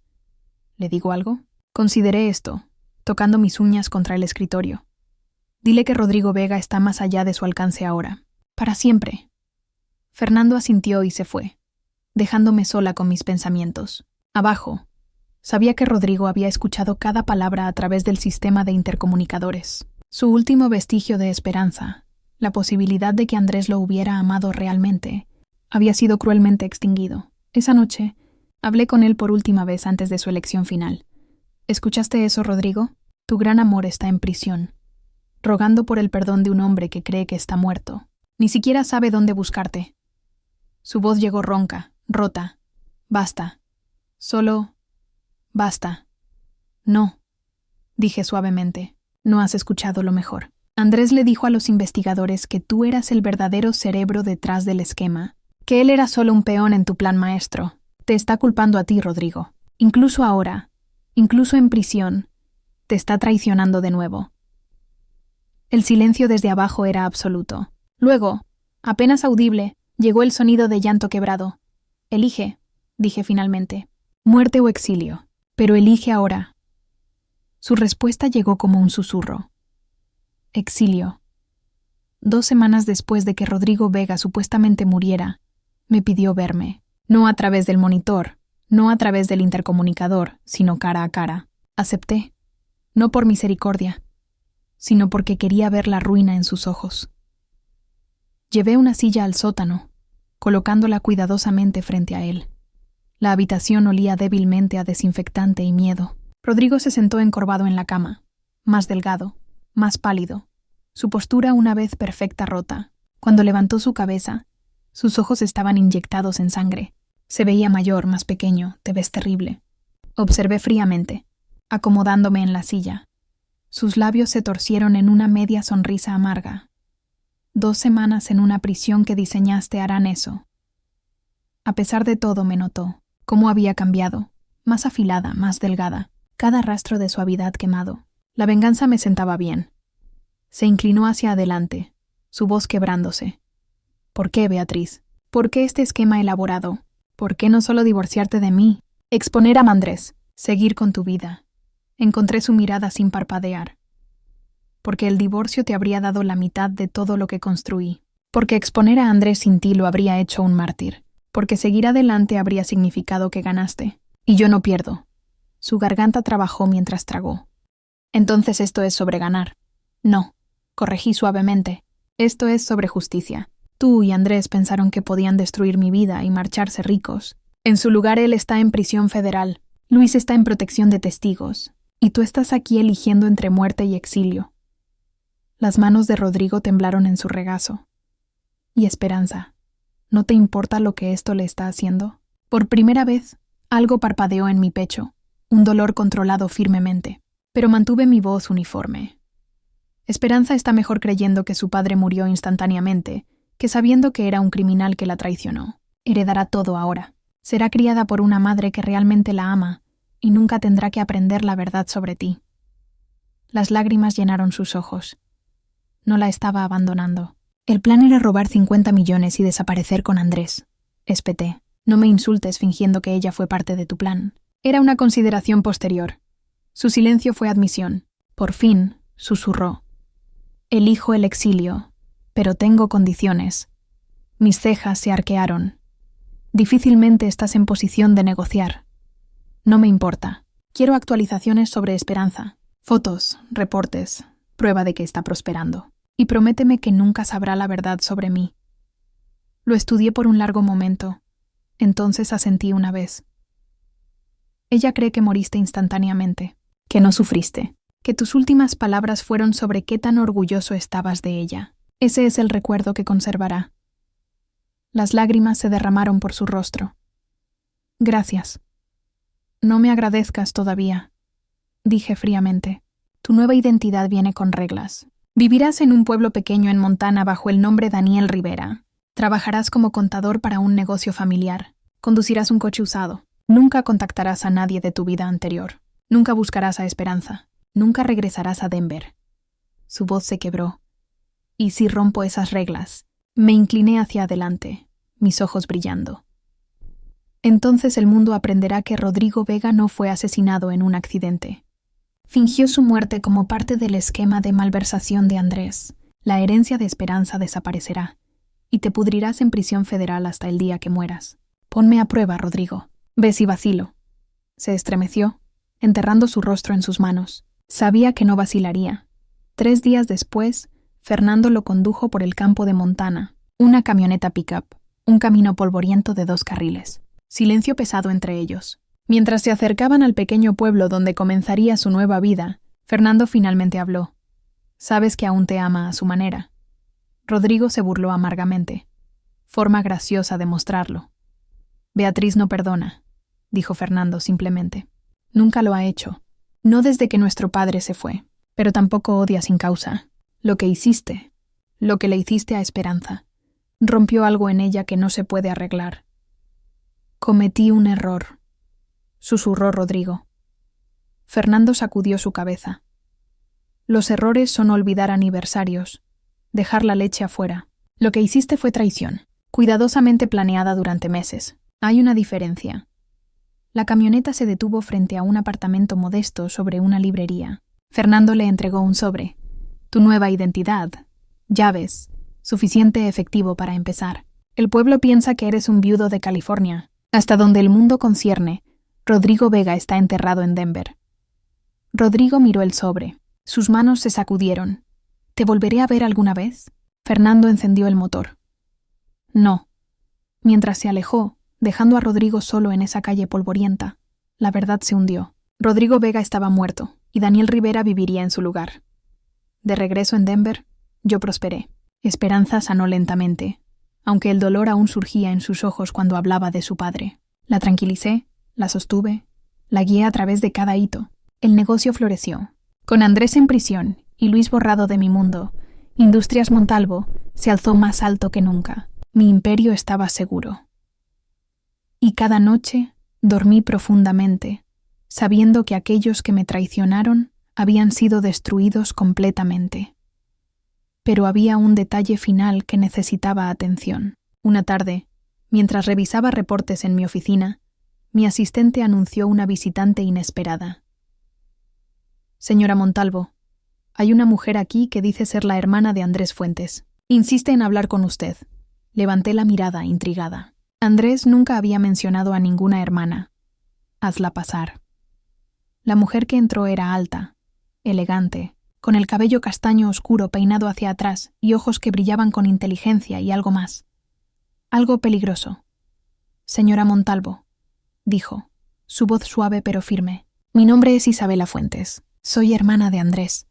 ¿Le digo algo? Consideré esto, tocando mis uñas contra el escritorio. Dile que Rodrigo Vega está más allá de su alcance ahora. Para siempre. Fernando asintió y se fue, dejándome sola con mis pensamientos. Abajo, sabía que Rodrigo había escuchado cada palabra a través del sistema de intercomunicadores. Su último vestigio de esperanza, la posibilidad de que Andrés lo hubiera amado realmente, había sido cruelmente extinguido. Esa noche, hablé con él por última vez antes de su elección final. ¿Escuchaste eso, Rodrigo? Tu gran amor está en prisión, rogando por el perdón de un hombre que cree que está muerto. Ni siquiera sabe dónde buscarte. Su voz llegó ronca, rota. Basta. Solo... basta. No, dije suavemente. No has escuchado lo mejor. Andrés le dijo a los investigadores que tú eras el verdadero cerebro detrás del esquema, que él era solo un peón en tu plan maestro. Te está culpando a ti, Rodrigo. Incluso ahora, incluso en prisión, te está traicionando de nuevo. El silencio desde abajo era absoluto. Luego, apenas audible, llegó el sonido de llanto quebrado. Elige, dije finalmente, muerte o exilio, pero elige ahora. Su respuesta llegó como un susurro. Exilio. 2 semanas después de que Rodrigo Vega supuestamente muriera, me pidió verme. No a través del monitor, no a través del intercomunicador, sino cara a cara. Acepté. No por misericordia, sino porque quería ver la ruina en sus ojos. Llevé una silla al sótano, colocándola cuidadosamente frente a él. La habitación olía débilmente a desinfectante y miedo. Rodrigo se sentó encorvado en la cama, más delgado, más pálido, su postura una vez perfecta rota. Cuando levantó su cabeza, sus ojos estaban inyectados en sangre. Se veía mayor, más pequeño, te ves terrible. Observé fríamente, acomodándome en la silla. Sus labios se torcieron en una media sonrisa amarga. 2 semanas en una prisión que diseñaste harán eso. A pesar de todo me notó, cómo había cambiado, más afilada, más delgada, cada rastro de suavidad quemado. La venganza me sentaba bien. Se inclinó hacia adelante, su voz quebrándose. ¿Por qué, Beatriz? ¿Por qué este esquema elaborado? ¿Por qué no solo divorciarte de mí? Exponer a Andrés. Seguir con tu vida. Encontré su mirada sin parpadear. Porque el divorcio te habría dado la mitad de todo lo que construí. Porque exponer a Andrés sin ti lo habría hecho un mártir. Porque seguir adelante habría significado que ganaste. Y yo no pierdo. Su garganta trabajó mientras tragó. Entonces esto es sobre ganar. No, corregí suavemente. Esto es sobre justicia. Tú y Andrés pensaron que podían destruir mi vida y marcharse ricos. En su lugar él está en prisión federal. Luis está en protección de testigos. Y tú estás aquí eligiendo entre muerte y exilio. Las manos de Rodrigo temblaron en su regazo. Y Esperanza, ¿no te importa lo que esto le está haciendo? Por primera vez, algo parpadeó en mi pecho, un dolor controlado firmemente, pero mantuve mi voz uniforme. Esperanza está mejor creyendo que su padre murió instantáneamente que sabiendo que era un criminal que la traicionó. Heredará todo ahora. Será criada por una madre que realmente la ama y nunca tendrá que aprender la verdad sobre ti. Las lágrimas llenaron sus ojos. No la estaba abandonando. El plan era robar 50 millones y desaparecer con Andrés. Espeté. No me insultes fingiendo que ella fue parte de tu plan. Era una consideración posterior. Su silencio fue admisión. Por fin, susurró. Elijo el exilio, pero tengo condiciones. Mis cejas se arquearon. Difícilmente estás en posición de negociar. No me importa. Quiero actualizaciones sobre Esperanza. Fotos, reportes, prueba de que está prosperando. Y prométeme que nunca sabrá la verdad sobre mí. Lo estudié por un largo momento. Entonces asentí una vez. Ella cree que moriste instantáneamente, que no sufriste, que tus últimas palabras fueron sobre qué tan orgulloso estabas de ella. Ese es el recuerdo que conservará. Las lágrimas se derramaron por su rostro. Gracias. No me agradezcas todavía, dije fríamente. Tu nueva identidad viene con reglas. Vivirás en un pueblo pequeño en Montana bajo el nombre Daniel Rivera. Trabajarás como contador para un negocio familiar. Conducirás un coche usado. Nunca contactarás a nadie de tu vida anterior. Nunca buscarás a Esperanza. Nunca regresarás a Denver. Su voz se quebró. ¿Y si rompo esas reglas? Me incliné hacia adelante, mis ojos brillando. Entonces el mundo aprenderá que Rodrigo Vega no fue asesinado en un accidente. Fingió su muerte como parte del esquema de malversación de Andrés. La herencia de Esperanza desaparecerá, y te pudrirás en prisión federal hasta el día que mueras. Ponme a prueba, Rodrigo. Ve si vacilo. Se estremeció, enterrando su rostro en sus manos. Sabía que no vacilaría. 3 días después, Fernando lo condujo por el campo de Montana, una camioneta pick-up, un camino polvoriento de 2 carriles. Silencio pesado entre ellos. Mientras se acercaban al pequeño pueblo donde comenzaría su nueva vida, Fernando finalmente habló. Sabes que aún te ama a su manera. Rodrigo se burló amargamente. Forma graciosa de mostrarlo. Beatriz no perdona, dijo Fernando simplemente. Nunca lo ha hecho. No desde que nuestro padre se fue, pero tampoco odia sin causa. Lo que hiciste, lo que le hiciste a Esperanza, rompió algo en ella que no se puede arreglar. Cometí un error, susurró Rodrigo. Fernando sacudió su cabeza. Los errores son olvidar aniversarios, dejar la leche afuera. Lo que hiciste fue traición, cuidadosamente planeada durante meses. Hay una diferencia. La camioneta se detuvo frente a un apartamento modesto sobre una librería. Fernando le entregó un sobre. Tu nueva identidad, llaves, suficiente efectivo para empezar. El pueblo piensa que eres un viudo de California. Hasta donde el mundo concierne, Rodrigo Vega está enterrado en Denver. Rodrigo miró el sobre. Sus manos se sacudieron. ¿Te volveré a ver alguna vez? Fernando encendió el motor. No. Mientras se alejó, dejando a Rodrigo solo en esa calle polvorienta, la verdad se hundió. Rodrigo Vega estaba muerto, y Daniel Rivera viviría en su lugar. De regreso en Denver, yo prosperé. Esperanza sanó lentamente, aunque el dolor aún surgía en sus ojos cuando hablaba de su padre. La tranquilicé, la sostuve, la guié a través de cada hito. El negocio floreció. Con Andrés en prisión y Luis borrado de mi mundo, Industrias Montalvo se alzó más alto que nunca. Mi imperio estaba seguro. Y cada noche dormí profundamente, sabiendo que aquellos que me traicionaron habían sido destruidos completamente. Pero había un detalle final que necesitaba atención. Una tarde, Mientras revisaba reportes en mi oficina, mi asistente anunció una visitante inesperada. Señora Montalvo, hay una mujer aquí que dice ser la hermana de Andrés Fuentes. Insiste en hablar con usted. Levanté la mirada, intrigada. Andrés nunca había mencionado a ninguna hermana. Hazla pasar. La mujer que entró era alta, elegante, con el cabello castaño oscuro peinado hacia atrás y ojos que brillaban con inteligencia y algo más. Algo peligroso. Señora Montalvo, dijo, su voz suave pero firme. Mi nombre es Isabela Fuentes. Soy hermana de Andrés.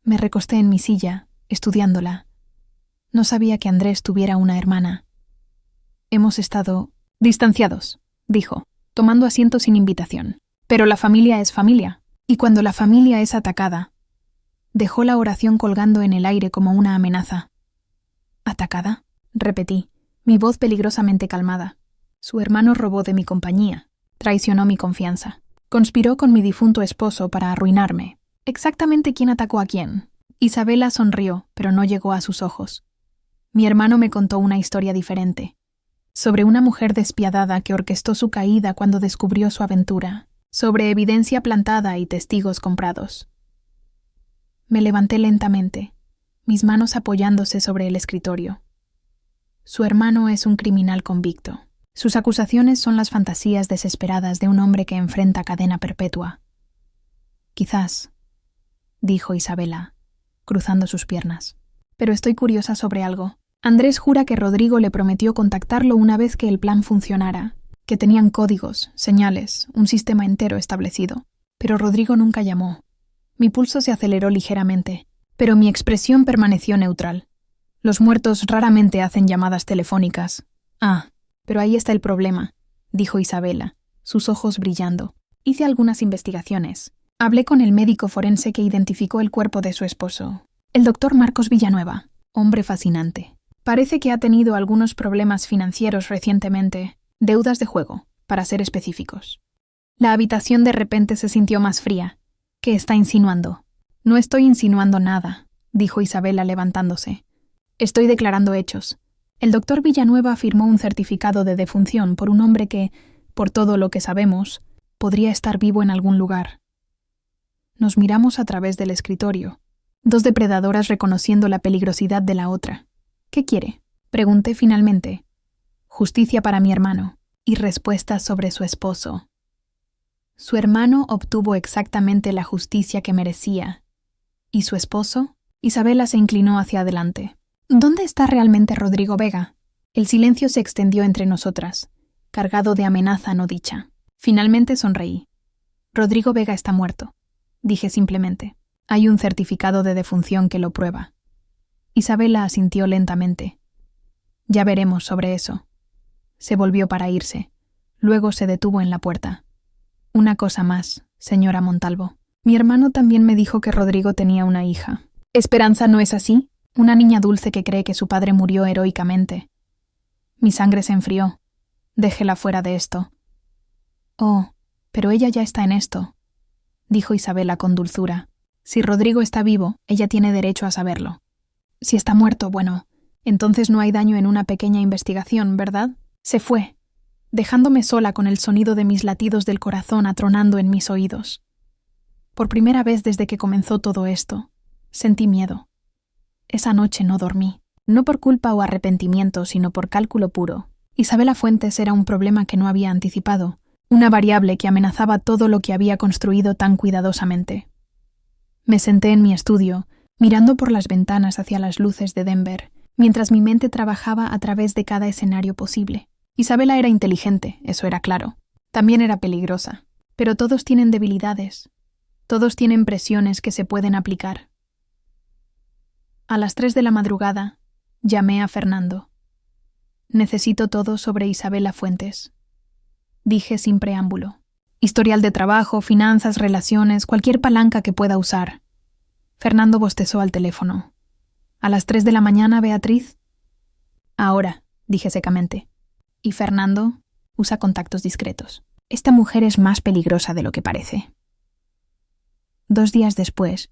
Me recosté en mi silla, estudiándola. No sabía que Andrés tuviera una hermana. Hemos estado distanciados, dijo, tomando asiento sin invitación. Pero la familia es familia, y cuando la familia es atacada... Dejó la oración colgando en el aire como una amenaza. ¿Atacada? Repetí, mi voz peligrosamente calmada. Su hermano robó de mi compañía, traicionó mi confianza. Conspiró con mi difunto esposo para arruinarme. ¿Exactamente quién atacó a quién? Isabela sonrió, pero no llegó a sus ojos. Mi hermano me contó una historia diferente, sobre una mujer despiadada que orquestó su caída cuando descubrió su aventura, sobre evidencia plantada y testigos comprados. Me levanté lentamente, mis manos apoyándose sobre el escritorio. Su hermano es un criminal convicto. Sus acusaciones son las fantasías desesperadas de un hombre que enfrenta cadena perpetua. Quizás, dijo Isabela, cruzando sus piernas. Pero estoy curiosa sobre algo. Andrés jura que Rodrigo le prometió contactarlo una vez que el plan funcionara, que tenían códigos, señales, un sistema entero establecido. Pero Rodrigo nunca llamó. Mi pulso se aceleró ligeramente, pero mi expresión permaneció neutral. Los muertos raramente hacen llamadas telefónicas. Ah, pero ahí está el problema, dijo Isabela, sus ojos brillando. Hice algunas investigaciones. Hablé con el médico forense que identificó el cuerpo de su esposo, el doctor Marcos Villanueva, hombre fascinante. Parece que ha tenido algunos problemas financieros recientemente, deudas de juego, para ser específicos. La habitación de repente se sintió más fría. ¿Qué está insinuando? No estoy insinuando nada, dijo Isabela levantándose. Estoy declarando hechos. El doctor Villanueva firmó un certificado de defunción por un hombre que, por todo lo que sabemos, podría estar vivo en algún lugar. Nos miramos a través del escritorio, dos depredadoras reconociendo la peligrosidad de la otra. ¿Qué quiere? Pregunté finalmente. Justicia para mi hermano, y respuestas sobre su esposo. Su hermano obtuvo exactamente la justicia que merecía. ¿Y su esposo? Isabela se inclinó hacia adelante. ¿Dónde está realmente Rodrigo Vega? El silencio se extendió entre nosotras, cargado de amenaza no dicha. Finalmente sonreí. Rodrigo Vega está muerto, dije simplemente. Hay un certificado de defunción que lo prueba. Isabela asintió lentamente. Ya veremos sobre eso. Se volvió para irse. Luego se detuvo en la puerta. Una cosa más, señora Montalvo. Mi hermano también me dijo que Rodrigo tenía una hija. ¿Esperanza no es así? Una niña dulce que cree que su padre murió heroicamente. Mi sangre se enfrió. Déjela fuera de esto. Oh, pero ella ya está en esto, dijo Isabela con dulzura. Si Rodrigo está vivo, ella tiene derecho a saberlo. Si está muerto, bueno, entonces no hay daño en una pequeña investigación, ¿verdad? Se fue, dejándome sola con el sonido de mis latidos del corazón atronando en mis oídos. Por primera vez desde que comenzó todo esto, sentí miedo. Esa noche no dormí, no por culpa o arrepentimiento, sino por cálculo puro. Isabela Fuentes era un problema que no había anticipado, una variable que amenazaba todo lo que había construido tan cuidadosamente. Me senté en mi estudio, mirando por las ventanas hacia las luces de Denver, mientras mi mente trabajaba a través de cada escenario posible. Isabela era inteligente, eso era claro. También era peligrosa. Pero todos tienen debilidades. Todos tienen presiones que se pueden aplicar. A las 3 de la madrugada, llamé a Fernando. Necesito todo sobre Isabela Fuentes. Dije sin preámbulo. Historial de trabajo, finanzas, relaciones, cualquier palanca que pueda usar. Fernando bostezó al teléfono. ¿A las 3 de la mañana, Beatriz? Ahora, dije secamente. Y Fernando usa contactos discretos. Esta mujer es más peligrosa de lo que parece. 2 días después,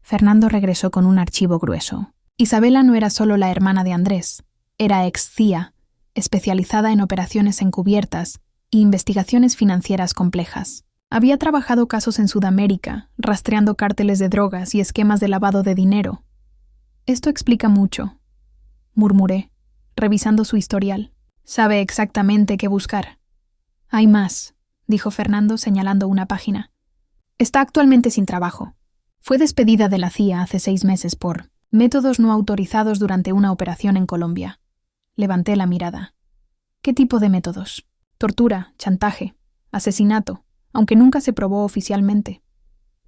Fernando regresó con un archivo grueso. Isabela no era solo la hermana de Andrés, era ex-CIA, especializada en operaciones encubiertas e investigaciones financieras complejas. Había trabajado casos en Sudamérica, rastreando cárteles de drogas y esquemas de lavado de dinero. Esto explica mucho, murmuré, revisando su historial. Sabe exactamente qué buscar. Hay más, dijo Fernando señalando una página. Está actualmente sin trabajo. Fue despedida de la CIA hace 6 meses por métodos no autorizados durante una operación en Colombia. Levanté la mirada. ¿Qué tipo de métodos? Tortura, chantaje, asesinato, aunque nunca se probó oficialmente.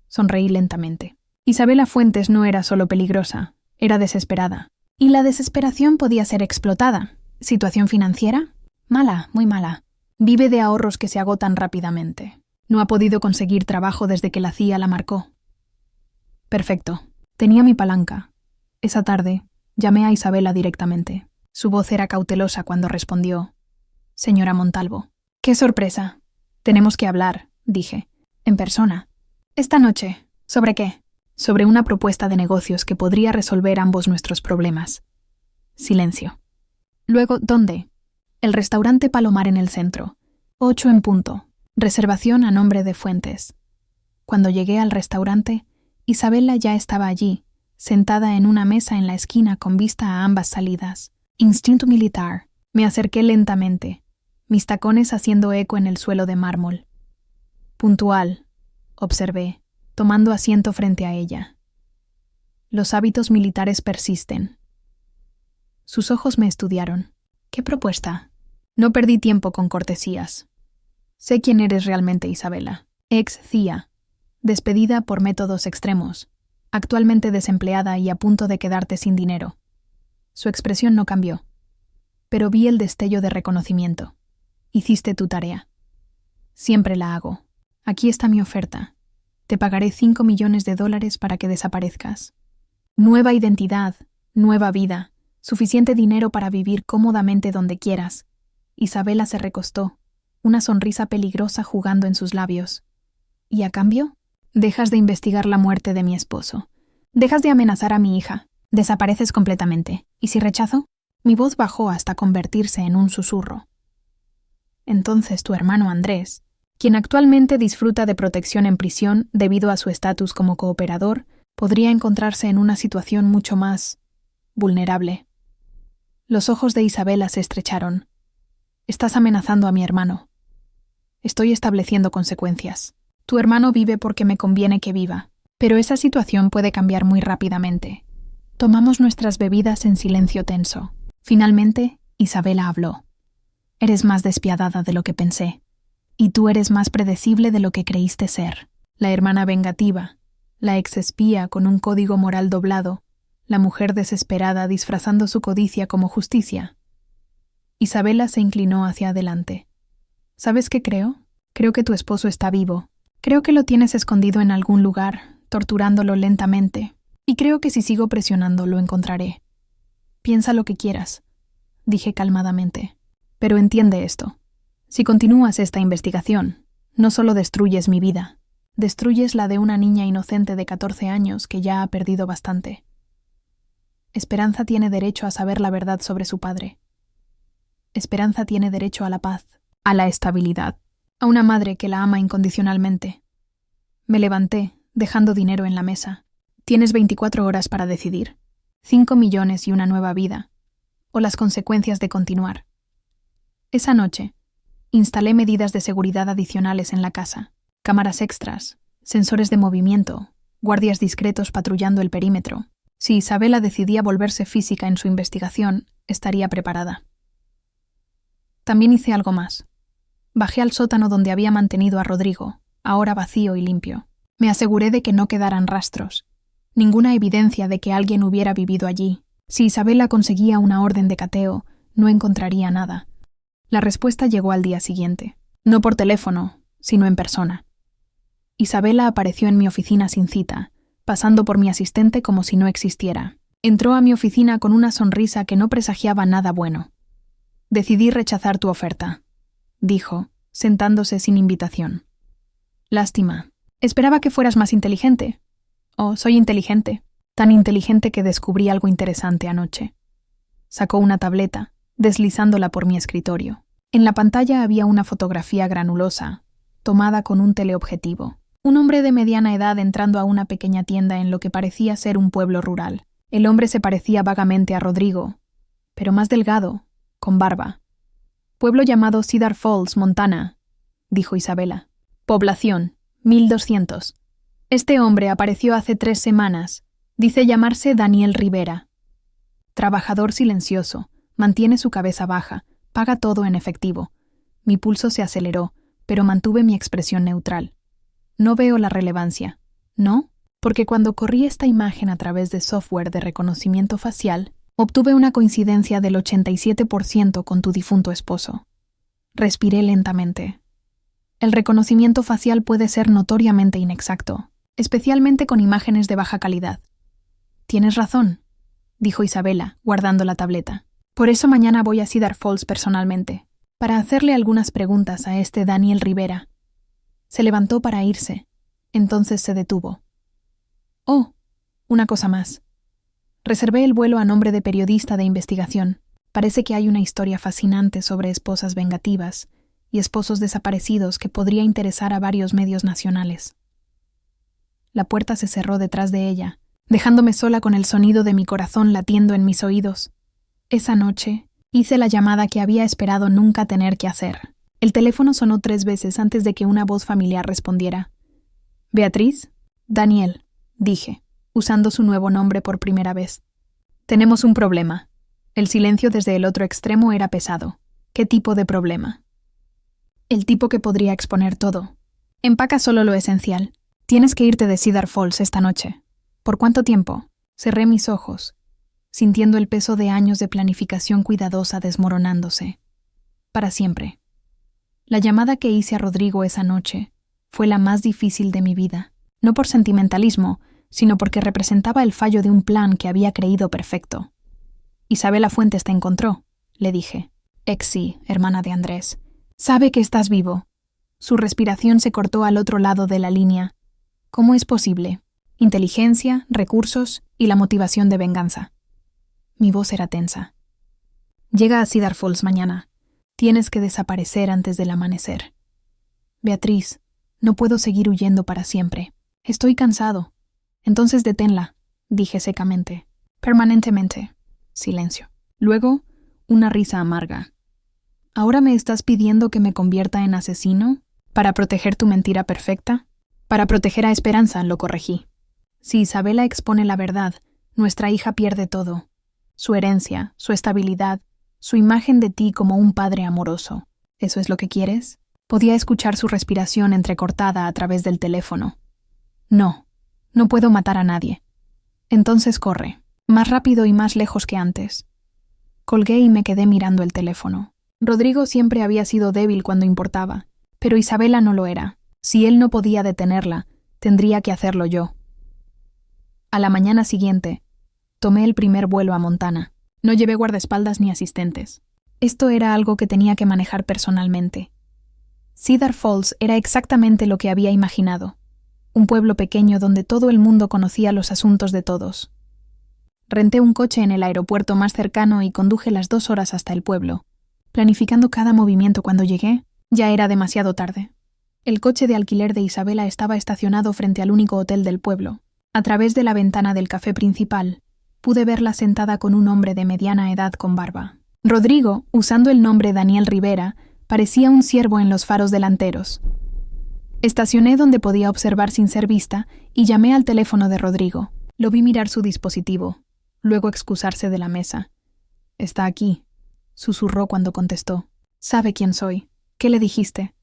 Sonreí lentamente. Isabela Fuentes no era solo peligrosa, era desesperada. Y la desesperación podía ser explotada. ¿Situación financiera? Mala, muy mala. Vive de ahorros que se agotan rápidamente. No ha podido conseguir trabajo desde que la CIA la marcó. Perfecto. Tenía mi palanca. Esa tarde, llamé a Isabela directamente. Su voz era cautelosa cuando respondió: «Señora Montalvo». «¡Qué sorpresa! Tenemos que hablar», dije, en persona. «Esta noche. ¿Sobre qué?» «Sobre una propuesta de negocios que podría resolver ambos nuestros problemas». Silencio. Luego, ¿dónde? El restaurante Palomar en el centro. 8 en punto. Reservación a nombre de Fuentes. Cuando llegué al restaurante, Isabela ya estaba allí, sentada en una mesa en la esquina con vista a ambas salidas. Instinto militar. Me acerqué lentamente, mis tacones haciendo eco en el suelo de mármol. Puntual, observé, tomando asiento frente a ella. Los hábitos militares persisten. Sus ojos me estudiaron. ¿Qué propuesta? No perdí tiempo con cortesías. Sé quién eres realmente, Isabela. Ex CIA, despedida por métodos extremos, actualmente desempleada y a punto de quedarte sin dinero. Su expresión no cambió, pero vi el destello de reconocimiento. Hiciste tu tarea. Siempre la hago. Aquí está mi oferta. Te pagaré $5 millones para que desaparezcas. Nueva identidad, nueva vida, suficiente dinero para vivir cómodamente donde quieras. Isabela se recostó, una sonrisa peligrosa jugando en sus labios. ¿Y a cambio? Dejas de investigar la muerte de mi esposo. Dejas de amenazar a mi hija. Desapareces completamente. ¿Y si rechazo? Mi voz bajó hasta convertirse en un susurro. Entonces tu hermano Andrés, quien actualmente disfruta de protección en prisión debido a su estatus como cooperador, podría encontrarse en una situación mucho más vulnerable. Los ojos de Isabela se estrecharon. Estás amenazando a mi hermano. Estoy estableciendo consecuencias. Tu hermano vive porque me conviene que viva, pero esa situación puede cambiar muy rápidamente. Tomamos nuestras bebidas en silencio tenso. Finalmente, Isabela habló. Eres más despiadada de lo que pensé. Y tú eres más predecible de lo que creíste ser. La hermana vengativa, la exespía con un código moral doblado, la mujer desesperada disfrazando su codicia como justicia. Isabela se inclinó hacia adelante. ¿Sabes qué creo? Creo que tu esposo está vivo. Creo que lo tienes escondido en algún lugar, torturándolo lentamente. Y creo que si sigo presionando lo encontraré. Piensa lo que quieras, dije calmadamente. Pero entiende esto. Si continúas esta investigación, no solo destruyes mi vida, destruyes la de una niña inocente de 14 años que ya ha perdido bastante. Esperanza tiene derecho a saber la verdad sobre su padre. Esperanza tiene derecho a la paz, a la estabilidad, a una madre que la ama incondicionalmente. Me levanté, dejando dinero en la mesa. Tienes 24 horas para decidir. 5 millones y una nueva vida, o las consecuencias de continuar. Esa noche, instalé medidas de seguridad adicionales en la casa, cámaras extras, sensores de movimiento, guardias discretos patrullando el perímetro. Si Isabela decidía volverse física en su investigación, estaría preparada. También hice algo más. Bajé al sótano donde había mantenido a Rodrigo, ahora vacío y limpio. Me aseguré de que no quedaran rastros, ninguna evidencia de que alguien hubiera vivido allí. Si Isabela conseguía una orden de cateo, no encontraría nada. La respuesta llegó al día siguiente. No por teléfono, sino en persona. Isabela apareció en mi oficina sin cita, pasando por mi asistente como si no existiera. Entró a mi oficina con una sonrisa que no presagiaba nada bueno. Decidí rechazar tu oferta, dijo, sentándose sin invitación. Lástima. Esperaba que fueras más inteligente. Oh, soy inteligente. Tan inteligente que descubrí algo interesante anoche. Sacó una tableta, deslizándola por mi escritorio. En la pantalla había una fotografía granulosa, tomada con un teleobjetivo. Un hombre de mediana edad entrando a una pequeña tienda en lo que parecía ser un pueblo rural. El hombre se parecía vagamente a Rodrigo, pero más delgado, con barba. Pueblo llamado Cedar Falls, Montana, dijo Isabela. Población, 1200. Este hombre apareció hace 3 semanas. Dice llamarse Daniel Rivera. Trabajador silencioso, mantiene su cabeza baja, paga todo en efectivo. Mi pulso se aceleró, pero mantuve mi expresión neutral. No veo la relevancia, ¿no? Porque cuando corrí esta imagen a través de software de reconocimiento facial, obtuve una coincidencia del 87% con tu difunto esposo. Respiré lentamente. El reconocimiento facial puede ser notoriamente inexacto, especialmente con imágenes de baja calidad. Tienes razón, dijo Isabela, guardando la tableta. Por eso mañana voy a Cedar Falls personalmente, para hacerle algunas preguntas a este Daniel Rivera. Se levantó para irse, entonces se detuvo. Oh, una cosa más. Reservé el vuelo a nombre de periodista de investigación. Parece que hay una historia fascinante sobre esposas vengativas y esposos desaparecidos que podría interesar a varios medios nacionales. La puerta se cerró detrás de ella, dejándome sola con el sonido de mi corazón latiendo en mis oídos. Esa noche hice la llamada que había esperado nunca tener que hacer. El teléfono sonó 3 veces antes de que una voz familiar respondiera. «¿Beatriz?» «Daniel», dije, usando su nuevo nombre por primera vez. «Tenemos un problema». El silencio desde el otro extremo era pesado. ¿Qué tipo de problema? El tipo que podría exponer todo. Empaca solo lo esencial. Tienes que irte de Cedar Falls esta noche. ¿Por cuánto tiempo? Cerré mis ojos, sintiendo el peso de años de planificación cuidadosa desmoronándose. Para siempre. La llamada que hice a Rodrigo esa noche fue la más difícil de mi vida, no por sentimentalismo, sino porque representaba el fallo de un plan que había creído perfecto. Isabela Fuentes te encontró, le dije. Exi, hermana de Andrés. Sabe que estás vivo. Su respiración se cortó al otro lado de la línea. ¿Cómo es posible? Inteligencia, recursos y la motivación de venganza. Mi voz era tensa. Llega a Cedar Falls mañana. Tienes que desaparecer antes del amanecer. Beatriz, no puedo seguir huyendo para siempre. Estoy cansado. Entonces deténla, dije secamente. Permanentemente. Silencio. Luego, una risa amarga. ¿Ahora me estás pidiendo que me convierta en asesino? ¿Para proteger tu mentira perfecta? Para proteger a Esperanza, lo corregí. Si Isabela expone la verdad, nuestra hija pierde todo. Su herencia, su estabilidad, su imagen de ti como un padre amoroso. ¿Eso es lo que quieres? Podía escuchar su respiración entrecortada a través del teléfono. No, no puedo matar a nadie. Entonces corre, más rápido y más lejos que antes. Colgué y me quedé mirando el teléfono. Rodrigo siempre había sido débil cuando importaba, pero Isabela no lo era. Si él no podía detenerla, tendría que hacerlo yo. A la mañana siguiente, tomé el primer vuelo a Montana. No llevé guardaespaldas ni asistentes. Esto era algo que tenía que manejar personalmente. Cedar Falls era exactamente lo que había imaginado. Un pueblo pequeño donde todo el mundo conocía los asuntos de todos. Renté un coche en el aeropuerto más cercano y conduje las 2 horas hasta el pueblo. Planificando cada movimiento cuando llegué, ya era demasiado tarde. El coche de alquiler de Isabela estaba estacionado frente al único hotel del pueblo. A través de la ventana del café principal, pude verla sentada con un hombre de mediana edad con barba. Rodrigo, usando el nombre Daniel Rivera, parecía un ciervo en los faros delanteros. Estacioné donde podía observar sin ser vista y llamé al teléfono de Rodrigo. Lo vi mirar su dispositivo, luego excusarse de la mesa. «Está aquí», susurró cuando contestó. «Sabe quién soy. ¿Qué le dijiste?»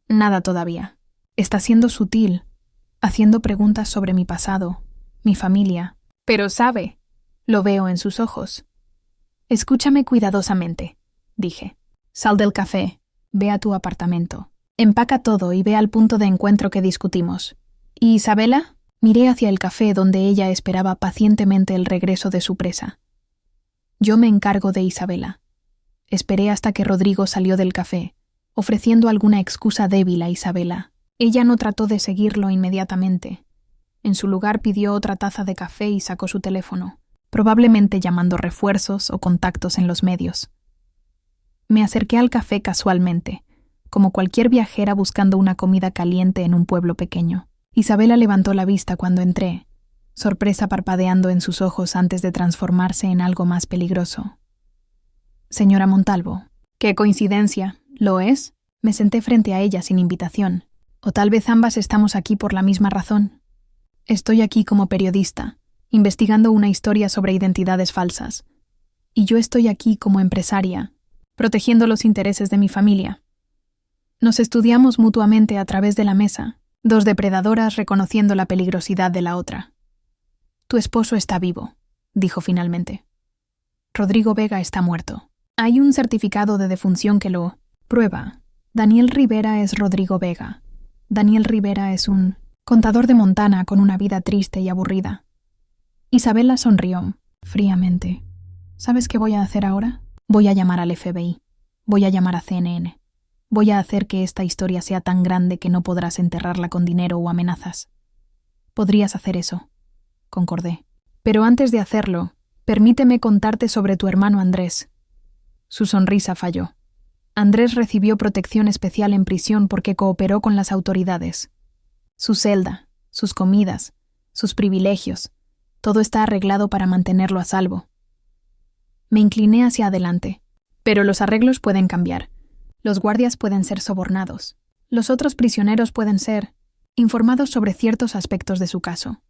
«Nada todavía. Está siendo sutil, haciendo preguntas sobre mi pasado, mi familia. Pero sabe. Lo veo en sus ojos». «Escúchame cuidadosamente», dije. «Sal del café, ve a tu apartamento. Empaca todo y ve al punto de encuentro que discutimos. ¿Y Isabela?» Miré hacia el café donde ella esperaba pacientemente el regreso de su presa. «Yo me encargo de Isabela». Esperé hasta que Rodrigo salió del café, ofreciendo alguna excusa débil a Isabela. Ella no trató de seguirlo inmediatamente. En su lugar pidió otra taza de café y sacó su teléfono, probablemente llamando refuerzos o contactos en los medios. Me acerqué al café casualmente, como cualquier viajera buscando una comida caliente en un pueblo pequeño. Isabela levantó la vista cuando entré, sorpresa parpadeando en sus ojos antes de transformarse en algo más peligroso. Señora Montalvo. ¡Qué coincidencia! ¿Lo es? Me senté frente a ella sin invitación. O tal vez ambas estamos aquí por la misma razón. Estoy aquí como periodista, investigando una historia sobre identidades falsas. Y yo estoy aquí como empresaria, protegiendo los intereses de mi familia. Nos estudiamos mutuamente a través de la mesa, dos depredadoras reconociendo la peligrosidad de la otra. Tu esposo está vivo, dijo finalmente. Rodrigo Vega está muerto. Hay un certificado de defunción que lo prueba. Daniel Rivera es Rodrigo Vega. Daniel Rivera es un contador de Montana con una vida triste y aburrida. Isabela sonrió fríamente. ¿Sabes qué voy a hacer ahora? Voy a llamar al FBI. Voy a llamar a CNN. Voy a hacer que esta historia sea tan grande que no podrás enterrarla con dinero o amenazas. Podrías hacer eso, concordé. Pero antes de hacerlo, permíteme contarte sobre tu hermano Andrés. Su sonrisa falló. Andrés recibió protección especial en prisión porque cooperó con las autoridades. Su celda, sus comidas, sus privilegios, todo está arreglado para mantenerlo a salvo. Me incliné hacia adelante. Pero los arreglos pueden cambiar. Los guardias pueden ser sobornados. Los otros prisioneros pueden ser informados sobre ciertos aspectos de su caso.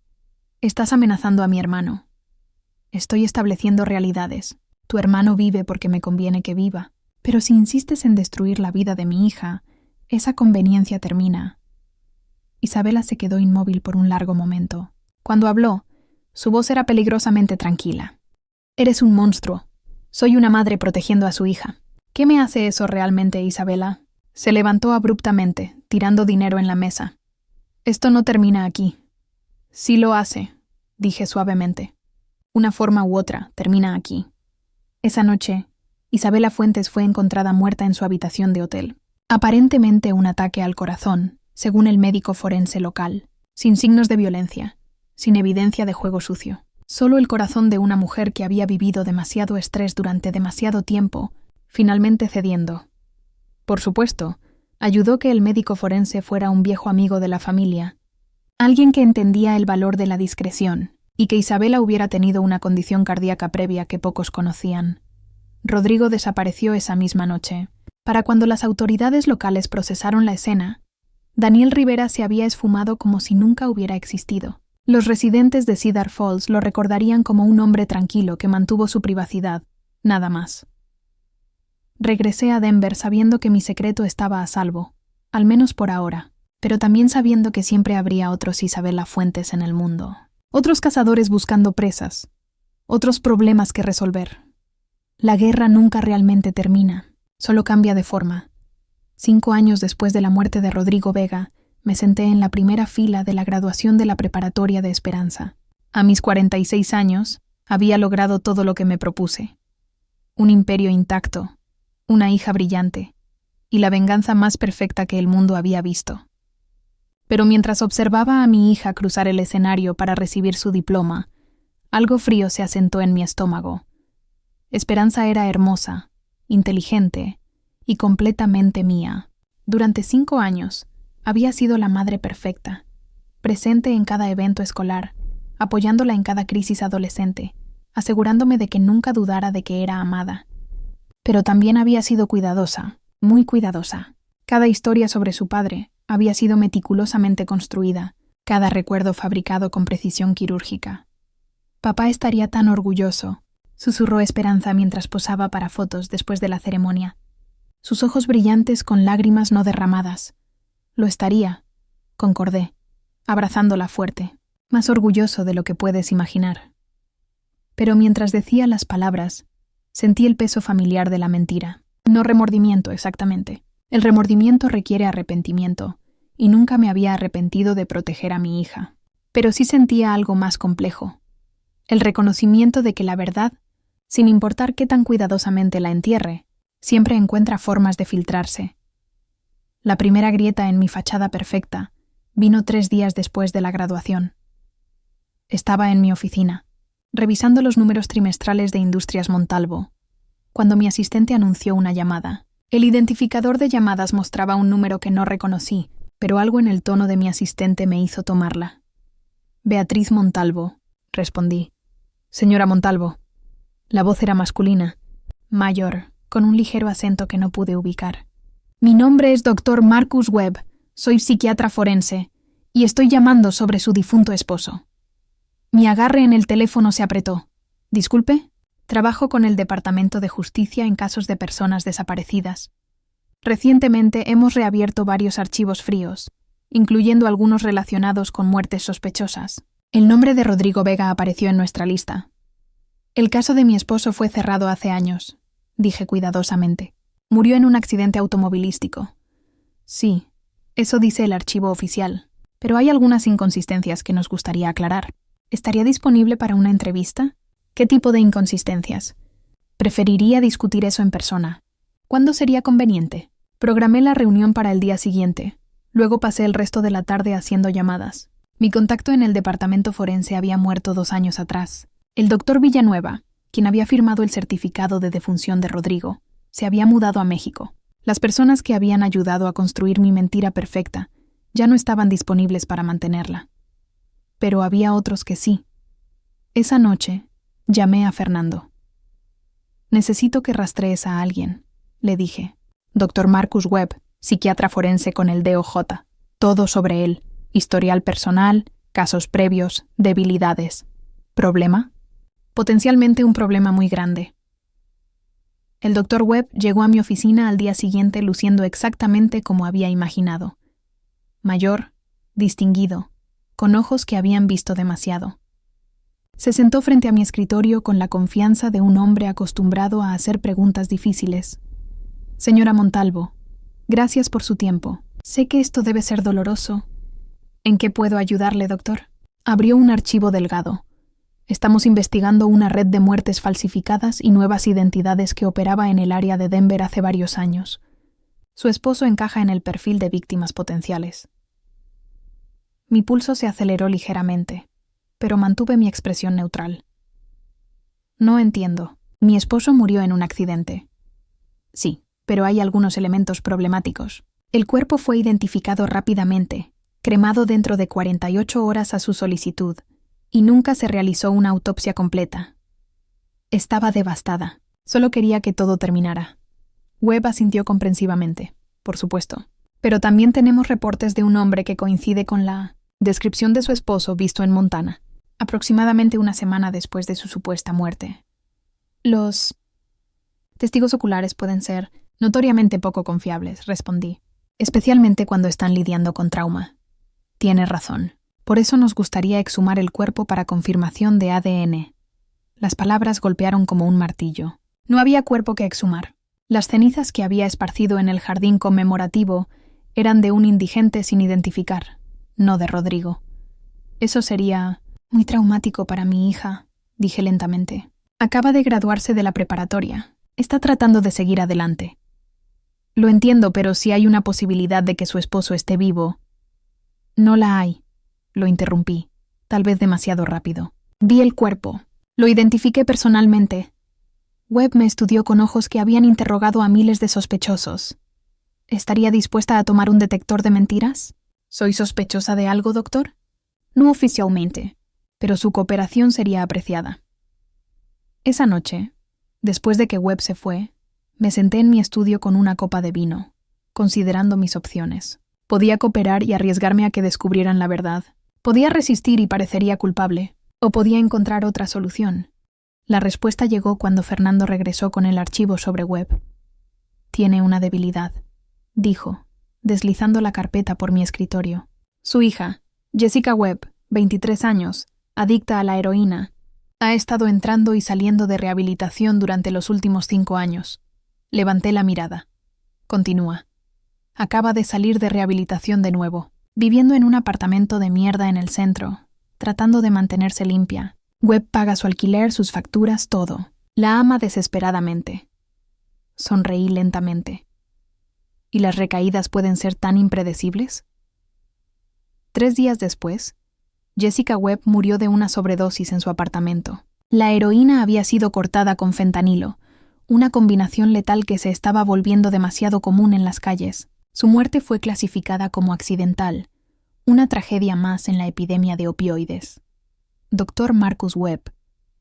Estás amenazando a mi hermano. Estoy estableciendo realidades. Tu hermano vive porque me conviene que viva. Pero si insistes en destruir la vida de mi hija, esa conveniencia termina. Isabela se quedó inmóvil por un largo momento. Cuando habló, su voz era peligrosamente tranquila. Eres un monstruo. Soy una madre protegiendo a su hija. ¿Qué me hace eso realmente, Isabela? Se levantó abruptamente, tirando dinero en la mesa. Esto no termina aquí. Sí lo hace, dije suavemente. Una forma u otra termina aquí. Esa noche, Isabela Fuentes fue encontrada muerta en su habitación de hotel. Aparentemente un ataque al corazón, según el médico forense local, sin signos de violencia, sin evidencia de juego sucio. Solo el corazón de una mujer que había vivido demasiado estrés durante demasiado tiempo, finalmente cediendo. Por supuesto, ayudó que el médico forense fuera un viejo amigo de la familia, alguien que entendía el valor de la discreción, y que Isabela hubiera tenido una condición cardíaca previa que pocos conocían. Rodrigo desapareció esa misma noche. Para cuando las autoridades locales procesaron la escena, Daniel Rivera se había esfumado como si nunca hubiera existido. Los residentes de Cedar Falls lo recordarían como un hombre tranquilo que mantuvo su privacidad, nada más. Regresé a Denver sabiendo que mi secreto estaba a salvo, al menos por ahora, pero también sabiendo que siempre habría otros Isabela Fuentes en el mundo. Otros cazadores buscando presas, otros problemas que resolver. La guerra nunca realmente termina, solo cambia de forma. 5 años después de la muerte de Rodrigo Vega, me senté en la primera fila de la graduación de la preparatoria de Esperanza. A mis 46 años, había logrado todo lo que me propuse. Un imperio intacto, una hija brillante, y la venganza más perfecta que el mundo había visto. Pero mientras observaba a mi hija cruzar el escenario para recibir su diploma, algo frío se asentó en mi estómago. Esperanza era hermosa, inteligente y completamente mía. Durante 5 años, había sido la madre perfecta, presente en cada evento escolar, apoyándola en cada crisis adolescente, asegurándome de que nunca dudara de que era amada. Pero también había sido cuidadosa, muy cuidadosa. Cada historia sobre su padre había sido meticulosamente construida, cada recuerdo fabricado con precisión quirúrgica. Papá estaría tan orgulloso, susurró Esperanza mientras posaba para fotos después de la ceremonia. Sus ojos brillantes con lágrimas no derramadas. Lo estaría, concordé, abrazándola fuerte, más orgulloso de lo que puedes imaginar. Pero mientras decía las palabras, sentí el peso familiar de la mentira. No remordimiento, exactamente. El remordimiento requiere arrepentimiento, y nunca me había arrepentido de proteger a mi hija. Pero sí sentía algo más complejo. El reconocimiento de que la verdad, sin importar qué tan cuidadosamente la entierre, siempre encuentra formas de filtrarse. La primera grieta en mi fachada perfecta vino 3 días después de la graduación. Estaba en mi oficina, revisando los números trimestrales de Industrias Montalvo. cuando mi asistente anunció una llamada. El identificador de llamadas mostraba un número que no reconocí, pero algo en el tono de mi asistente me hizo tomarla. Beatriz Montalvo, respondí. Señora Montalvo. La voz era masculina, mayor, con un ligero acento que no pude ubicar. Mi nombre es Dr. Marcus Webb, soy psiquiatra forense, y estoy llamando sobre su difunto esposo. Mi agarre en el teléfono se apretó. ¿Disculpe? Trabajo con el Departamento de Justicia en casos de personas desaparecidas. Recientemente hemos reabierto varios archivos fríos, incluyendo algunos relacionados con muertes sospechosas. El nombre de Rodrigo Vega apareció en nuestra lista. El caso de mi esposo fue cerrado hace años, dije cuidadosamente. Murió en un accidente automovilístico. Sí, eso dice el archivo oficial, pero hay algunas inconsistencias que nos gustaría aclarar. ¿Estaría disponible para una entrevista? ¿Qué tipo de inconsistencias? Preferiría discutir eso en persona. ¿Cuándo sería conveniente? Programé la reunión para el día siguiente. Luego pasé el resto de la tarde haciendo llamadas. Mi contacto en el departamento forense había muerto 2 años atrás. El doctor Villanueva, quien había firmado el certificado de defunción de Rodrigo, se había mudado a México. Las personas que habían ayudado a construir mi mentira perfecta ya no estaban disponibles para mantenerla. Pero había otros que sí. Esa noche, llamé a Fernando. Necesito que rastrees a alguien, le dije. Dr. Marcus Webb, psiquiatra forense con el DOJ. Todo sobre él. Historial personal, casos previos, debilidades. ¿Problema? Potencialmente un problema muy grande. El Dr. Webb llegó a mi oficina al día siguiente luciendo exactamente como había imaginado. Mayor, distinguido, con ojos que habían visto demasiado. Se sentó frente a mi escritorio con la confianza de un hombre acostumbrado a hacer preguntas difíciles. Señora Montalvo, gracias por su tiempo. Sé que esto debe ser doloroso. ¿En qué puedo ayudarle, doctor? Abrió un archivo delgado. Estamos investigando una red de muertes falsificadas y nuevas identidades que operaba en el área de Denver hace varios años. Su esposo encaja en el perfil de víctimas potenciales. Mi pulso se aceleró ligeramente, pero mantuve mi expresión neutral. No entiendo. Mi esposo murió en un accidente. Sí, pero hay algunos elementos problemáticos. El cuerpo fue identificado rápidamente, cremado dentro de 48 horas a su solicitud, y nunca se realizó una autopsia completa. Estaba devastada. Solo quería que todo terminara. Webb asintió comprensivamente, por supuesto. Pero también tenemos reportes de un hombre que coincide con la descripción de su esposo visto en Montana, aproximadamente una semana después de su supuesta muerte. Los testigos oculares pueden ser notoriamente poco confiables, respondí, especialmente cuando están lidiando con trauma. Tiene razón. Por eso nos gustaría exhumar el cuerpo para confirmación de ADN. Las palabras golpearon como un martillo. No había cuerpo que exhumar. Las cenizas que había esparcido en el jardín conmemorativo eran de un indigente sin identificar, no de Rodrigo. Eso sería muy traumático para mi hija, dije lentamente. Acaba de graduarse de la preparatoria. Está tratando de seguir adelante. Lo entiendo, pero si hay una posibilidad de que su esposo esté vivo. No la hay. Lo interrumpí, tal vez demasiado rápido. Vi el cuerpo. Lo identifiqué personalmente. Webb me estudió con ojos que habían interrogado a miles de sospechosos. ¿Estaría dispuesta a tomar un detector de mentiras? ¿Soy sospechosa de algo, doctor? No oficialmente, pero su cooperación sería apreciada. Esa noche, después de que Webb se fue, me senté en mi estudio con una copa de vino, considerando mis opciones. Podía cooperar y arriesgarme a que descubrieran la verdad. Podía resistir y parecería culpable, o podía encontrar otra solución. La respuesta llegó cuando Fernando regresó con el archivo sobre Webb. Tiene una debilidad, dijo, deslizando la carpeta por mi escritorio. Su hija, Jessica Webb, 23 años, adicta a la heroína, ha estado entrando y saliendo de rehabilitación durante los últimos 5 años. Levanté la mirada. Continúa. Acaba de salir de rehabilitación de nuevo, viviendo en un apartamento de mierda en el centro, tratando de mantenerse limpia. Webb paga su alquiler, sus facturas, todo. La ama desesperadamente. Sonreí lentamente. ¿Y las recaídas pueden ser tan impredecibles? 3 días después, Jessica Webb murió de una sobredosis en su apartamento. La heroína había sido cortada con fentanilo, una combinación letal que se estaba volviendo demasiado común en las calles. Su muerte fue clasificada como accidental, una tragedia más en la epidemia de opioides. Dr. Marcus Webb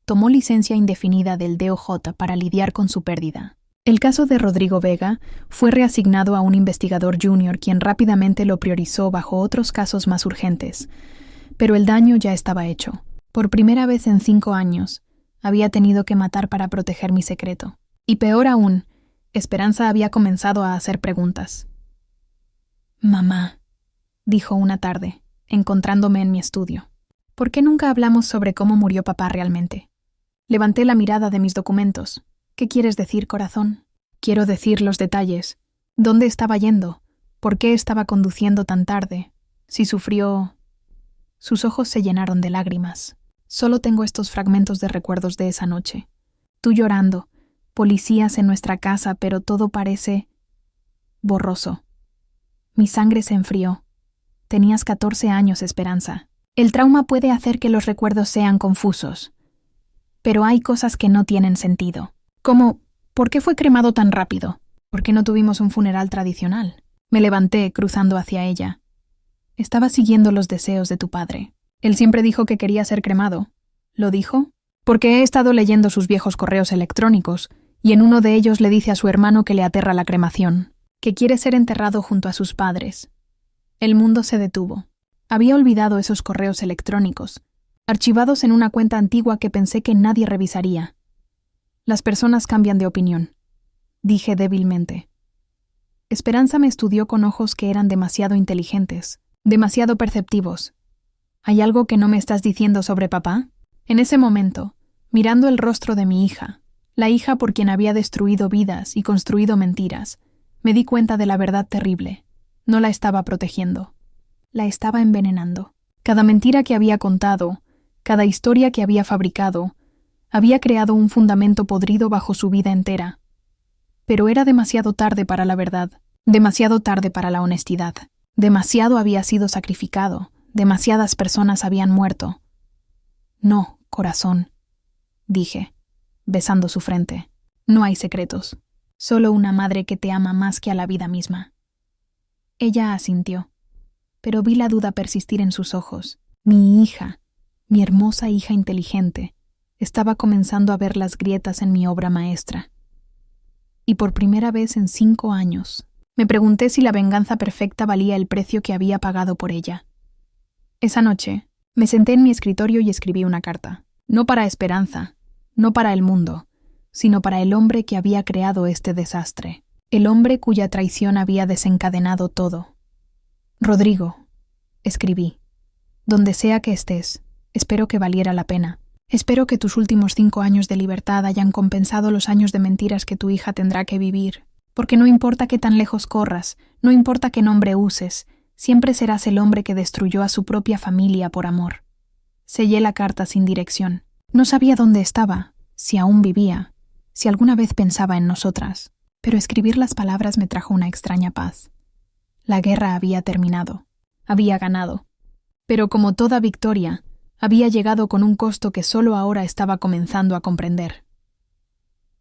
tomó licencia indefinida del DOJ para lidiar con su pérdida. El caso de Rodrigo Vega fue reasignado a un investigador junior quien rápidamente lo priorizó bajo otros casos más urgentes, pero el daño ya estaba hecho. Por primera vez en 5 años, había tenido que matar para proteger mi secreto. Y peor aún, Esperanza había comenzado a hacer preguntas. «Mamá», dijo una tarde, encontrándome en mi estudio, «¿por qué nunca hablamos sobre cómo murió papá realmente?» Levanté la mirada de mis documentos. «¿Qué quieres decir, corazón?» «Quiero decir los detalles. ¿Dónde estaba yendo? ¿Por qué estaba conduciendo tan tarde? Si sufrió...» Sus ojos se llenaron de lágrimas. Solo tengo estos fragmentos de recuerdos de esa noche. Tú llorando, policías en nuestra casa, pero todo parece borroso. Mi sangre se enfrió. Tenías 14 años, Esperanza. El trauma puede hacer que los recuerdos sean confusos. Pero hay cosas que no tienen sentido. Como, ¿por qué fue cremado tan rápido? ¿Por qué no tuvimos un funeral tradicional? Me levanté, cruzando hacia ella. Estaba siguiendo los deseos de tu padre. Él siempre dijo que quería ser cremado. ¿Lo dijo? Porque he estado leyendo sus viejos correos electrónicos, y en uno de ellos le dice a su hermano que le aterra la cremación, que quiere ser enterrado junto a sus padres. El mundo se detuvo. Había olvidado esos correos electrónicos, archivados en una cuenta antigua que pensé que nadie revisaría. Las personas cambian de opinión, dije débilmente. Esperanza me estudió con ojos que eran demasiado inteligentes, demasiado perceptivos. ¿Hay algo que no me estás diciendo sobre papá? En ese momento, mirando el rostro de mi hija, la hija por quien había destruido vidas y construido mentiras, me di cuenta de la verdad terrible. No la estaba protegiendo. La estaba envenenando. Cada mentira que había contado, cada historia que había fabricado, había creado un fundamento podrido bajo su vida entera. Pero era demasiado tarde para la verdad, demasiado tarde para la honestidad. Demasiado había sido sacrificado, demasiadas personas habían muerto. No, corazón, dije, besando su frente. No hay secretos, solo una madre que te ama más que a la vida misma. Ella asintió, pero vi la duda persistir en sus ojos. Mi hija, mi hermosa hija inteligente, estaba comenzando a ver las grietas en mi obra maestra. Y por primera vez en 5 años, me pregunté si la venganza perfecta valía el precio que había pagado por ella. Esa noche, me senté en mi escritorio y escribí una carta. No para Esperanza, no para el mundo, sino para el hombre que había creado este desastre. El hombre cuya traición había desencadenado todo. Rodrigo, escribí, donde sea que estés, espero que valiera la pena. Espero que tus últimos 5 años de libertad hayan compensado los años de mentiras que tu hija tendrá que vivir. Porque no importa qué tan lejos corras, no importa qué nombre uses, siempre serás el hombre que destruyó a su propia familia por amor. Sellé la carta sin dirección. No sabía dónde estaba, si aún vivía, si alguna vez pensaba en nosotras. Pero escribir las palabras me trajo una extraña paz. La guerra había terminado. Había ganado. Pero como toda victoria, había llegado con un costo que solo ahora estaba comenzando a comprender.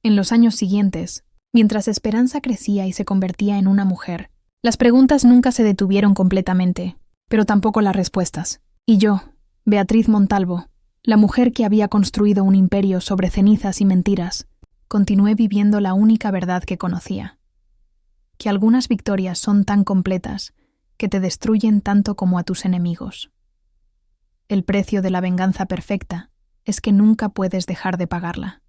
En los años siguientes, mientras Esperanza crecía y se convertía en una mujer, las preguntas nunca se detuvieron completamente, pero tampoco las respuestas. Y yo, Beatriz Montalvo, la mujer que había construido un imperio sobre cenizas y mentiras, continué viviendo la única verdad que conocía. Que algunas victorias son tan completas que te destruyen tanto como a tus enemigos. El precio de la venganza perfecta es que nunca puedes dejar de pagarla.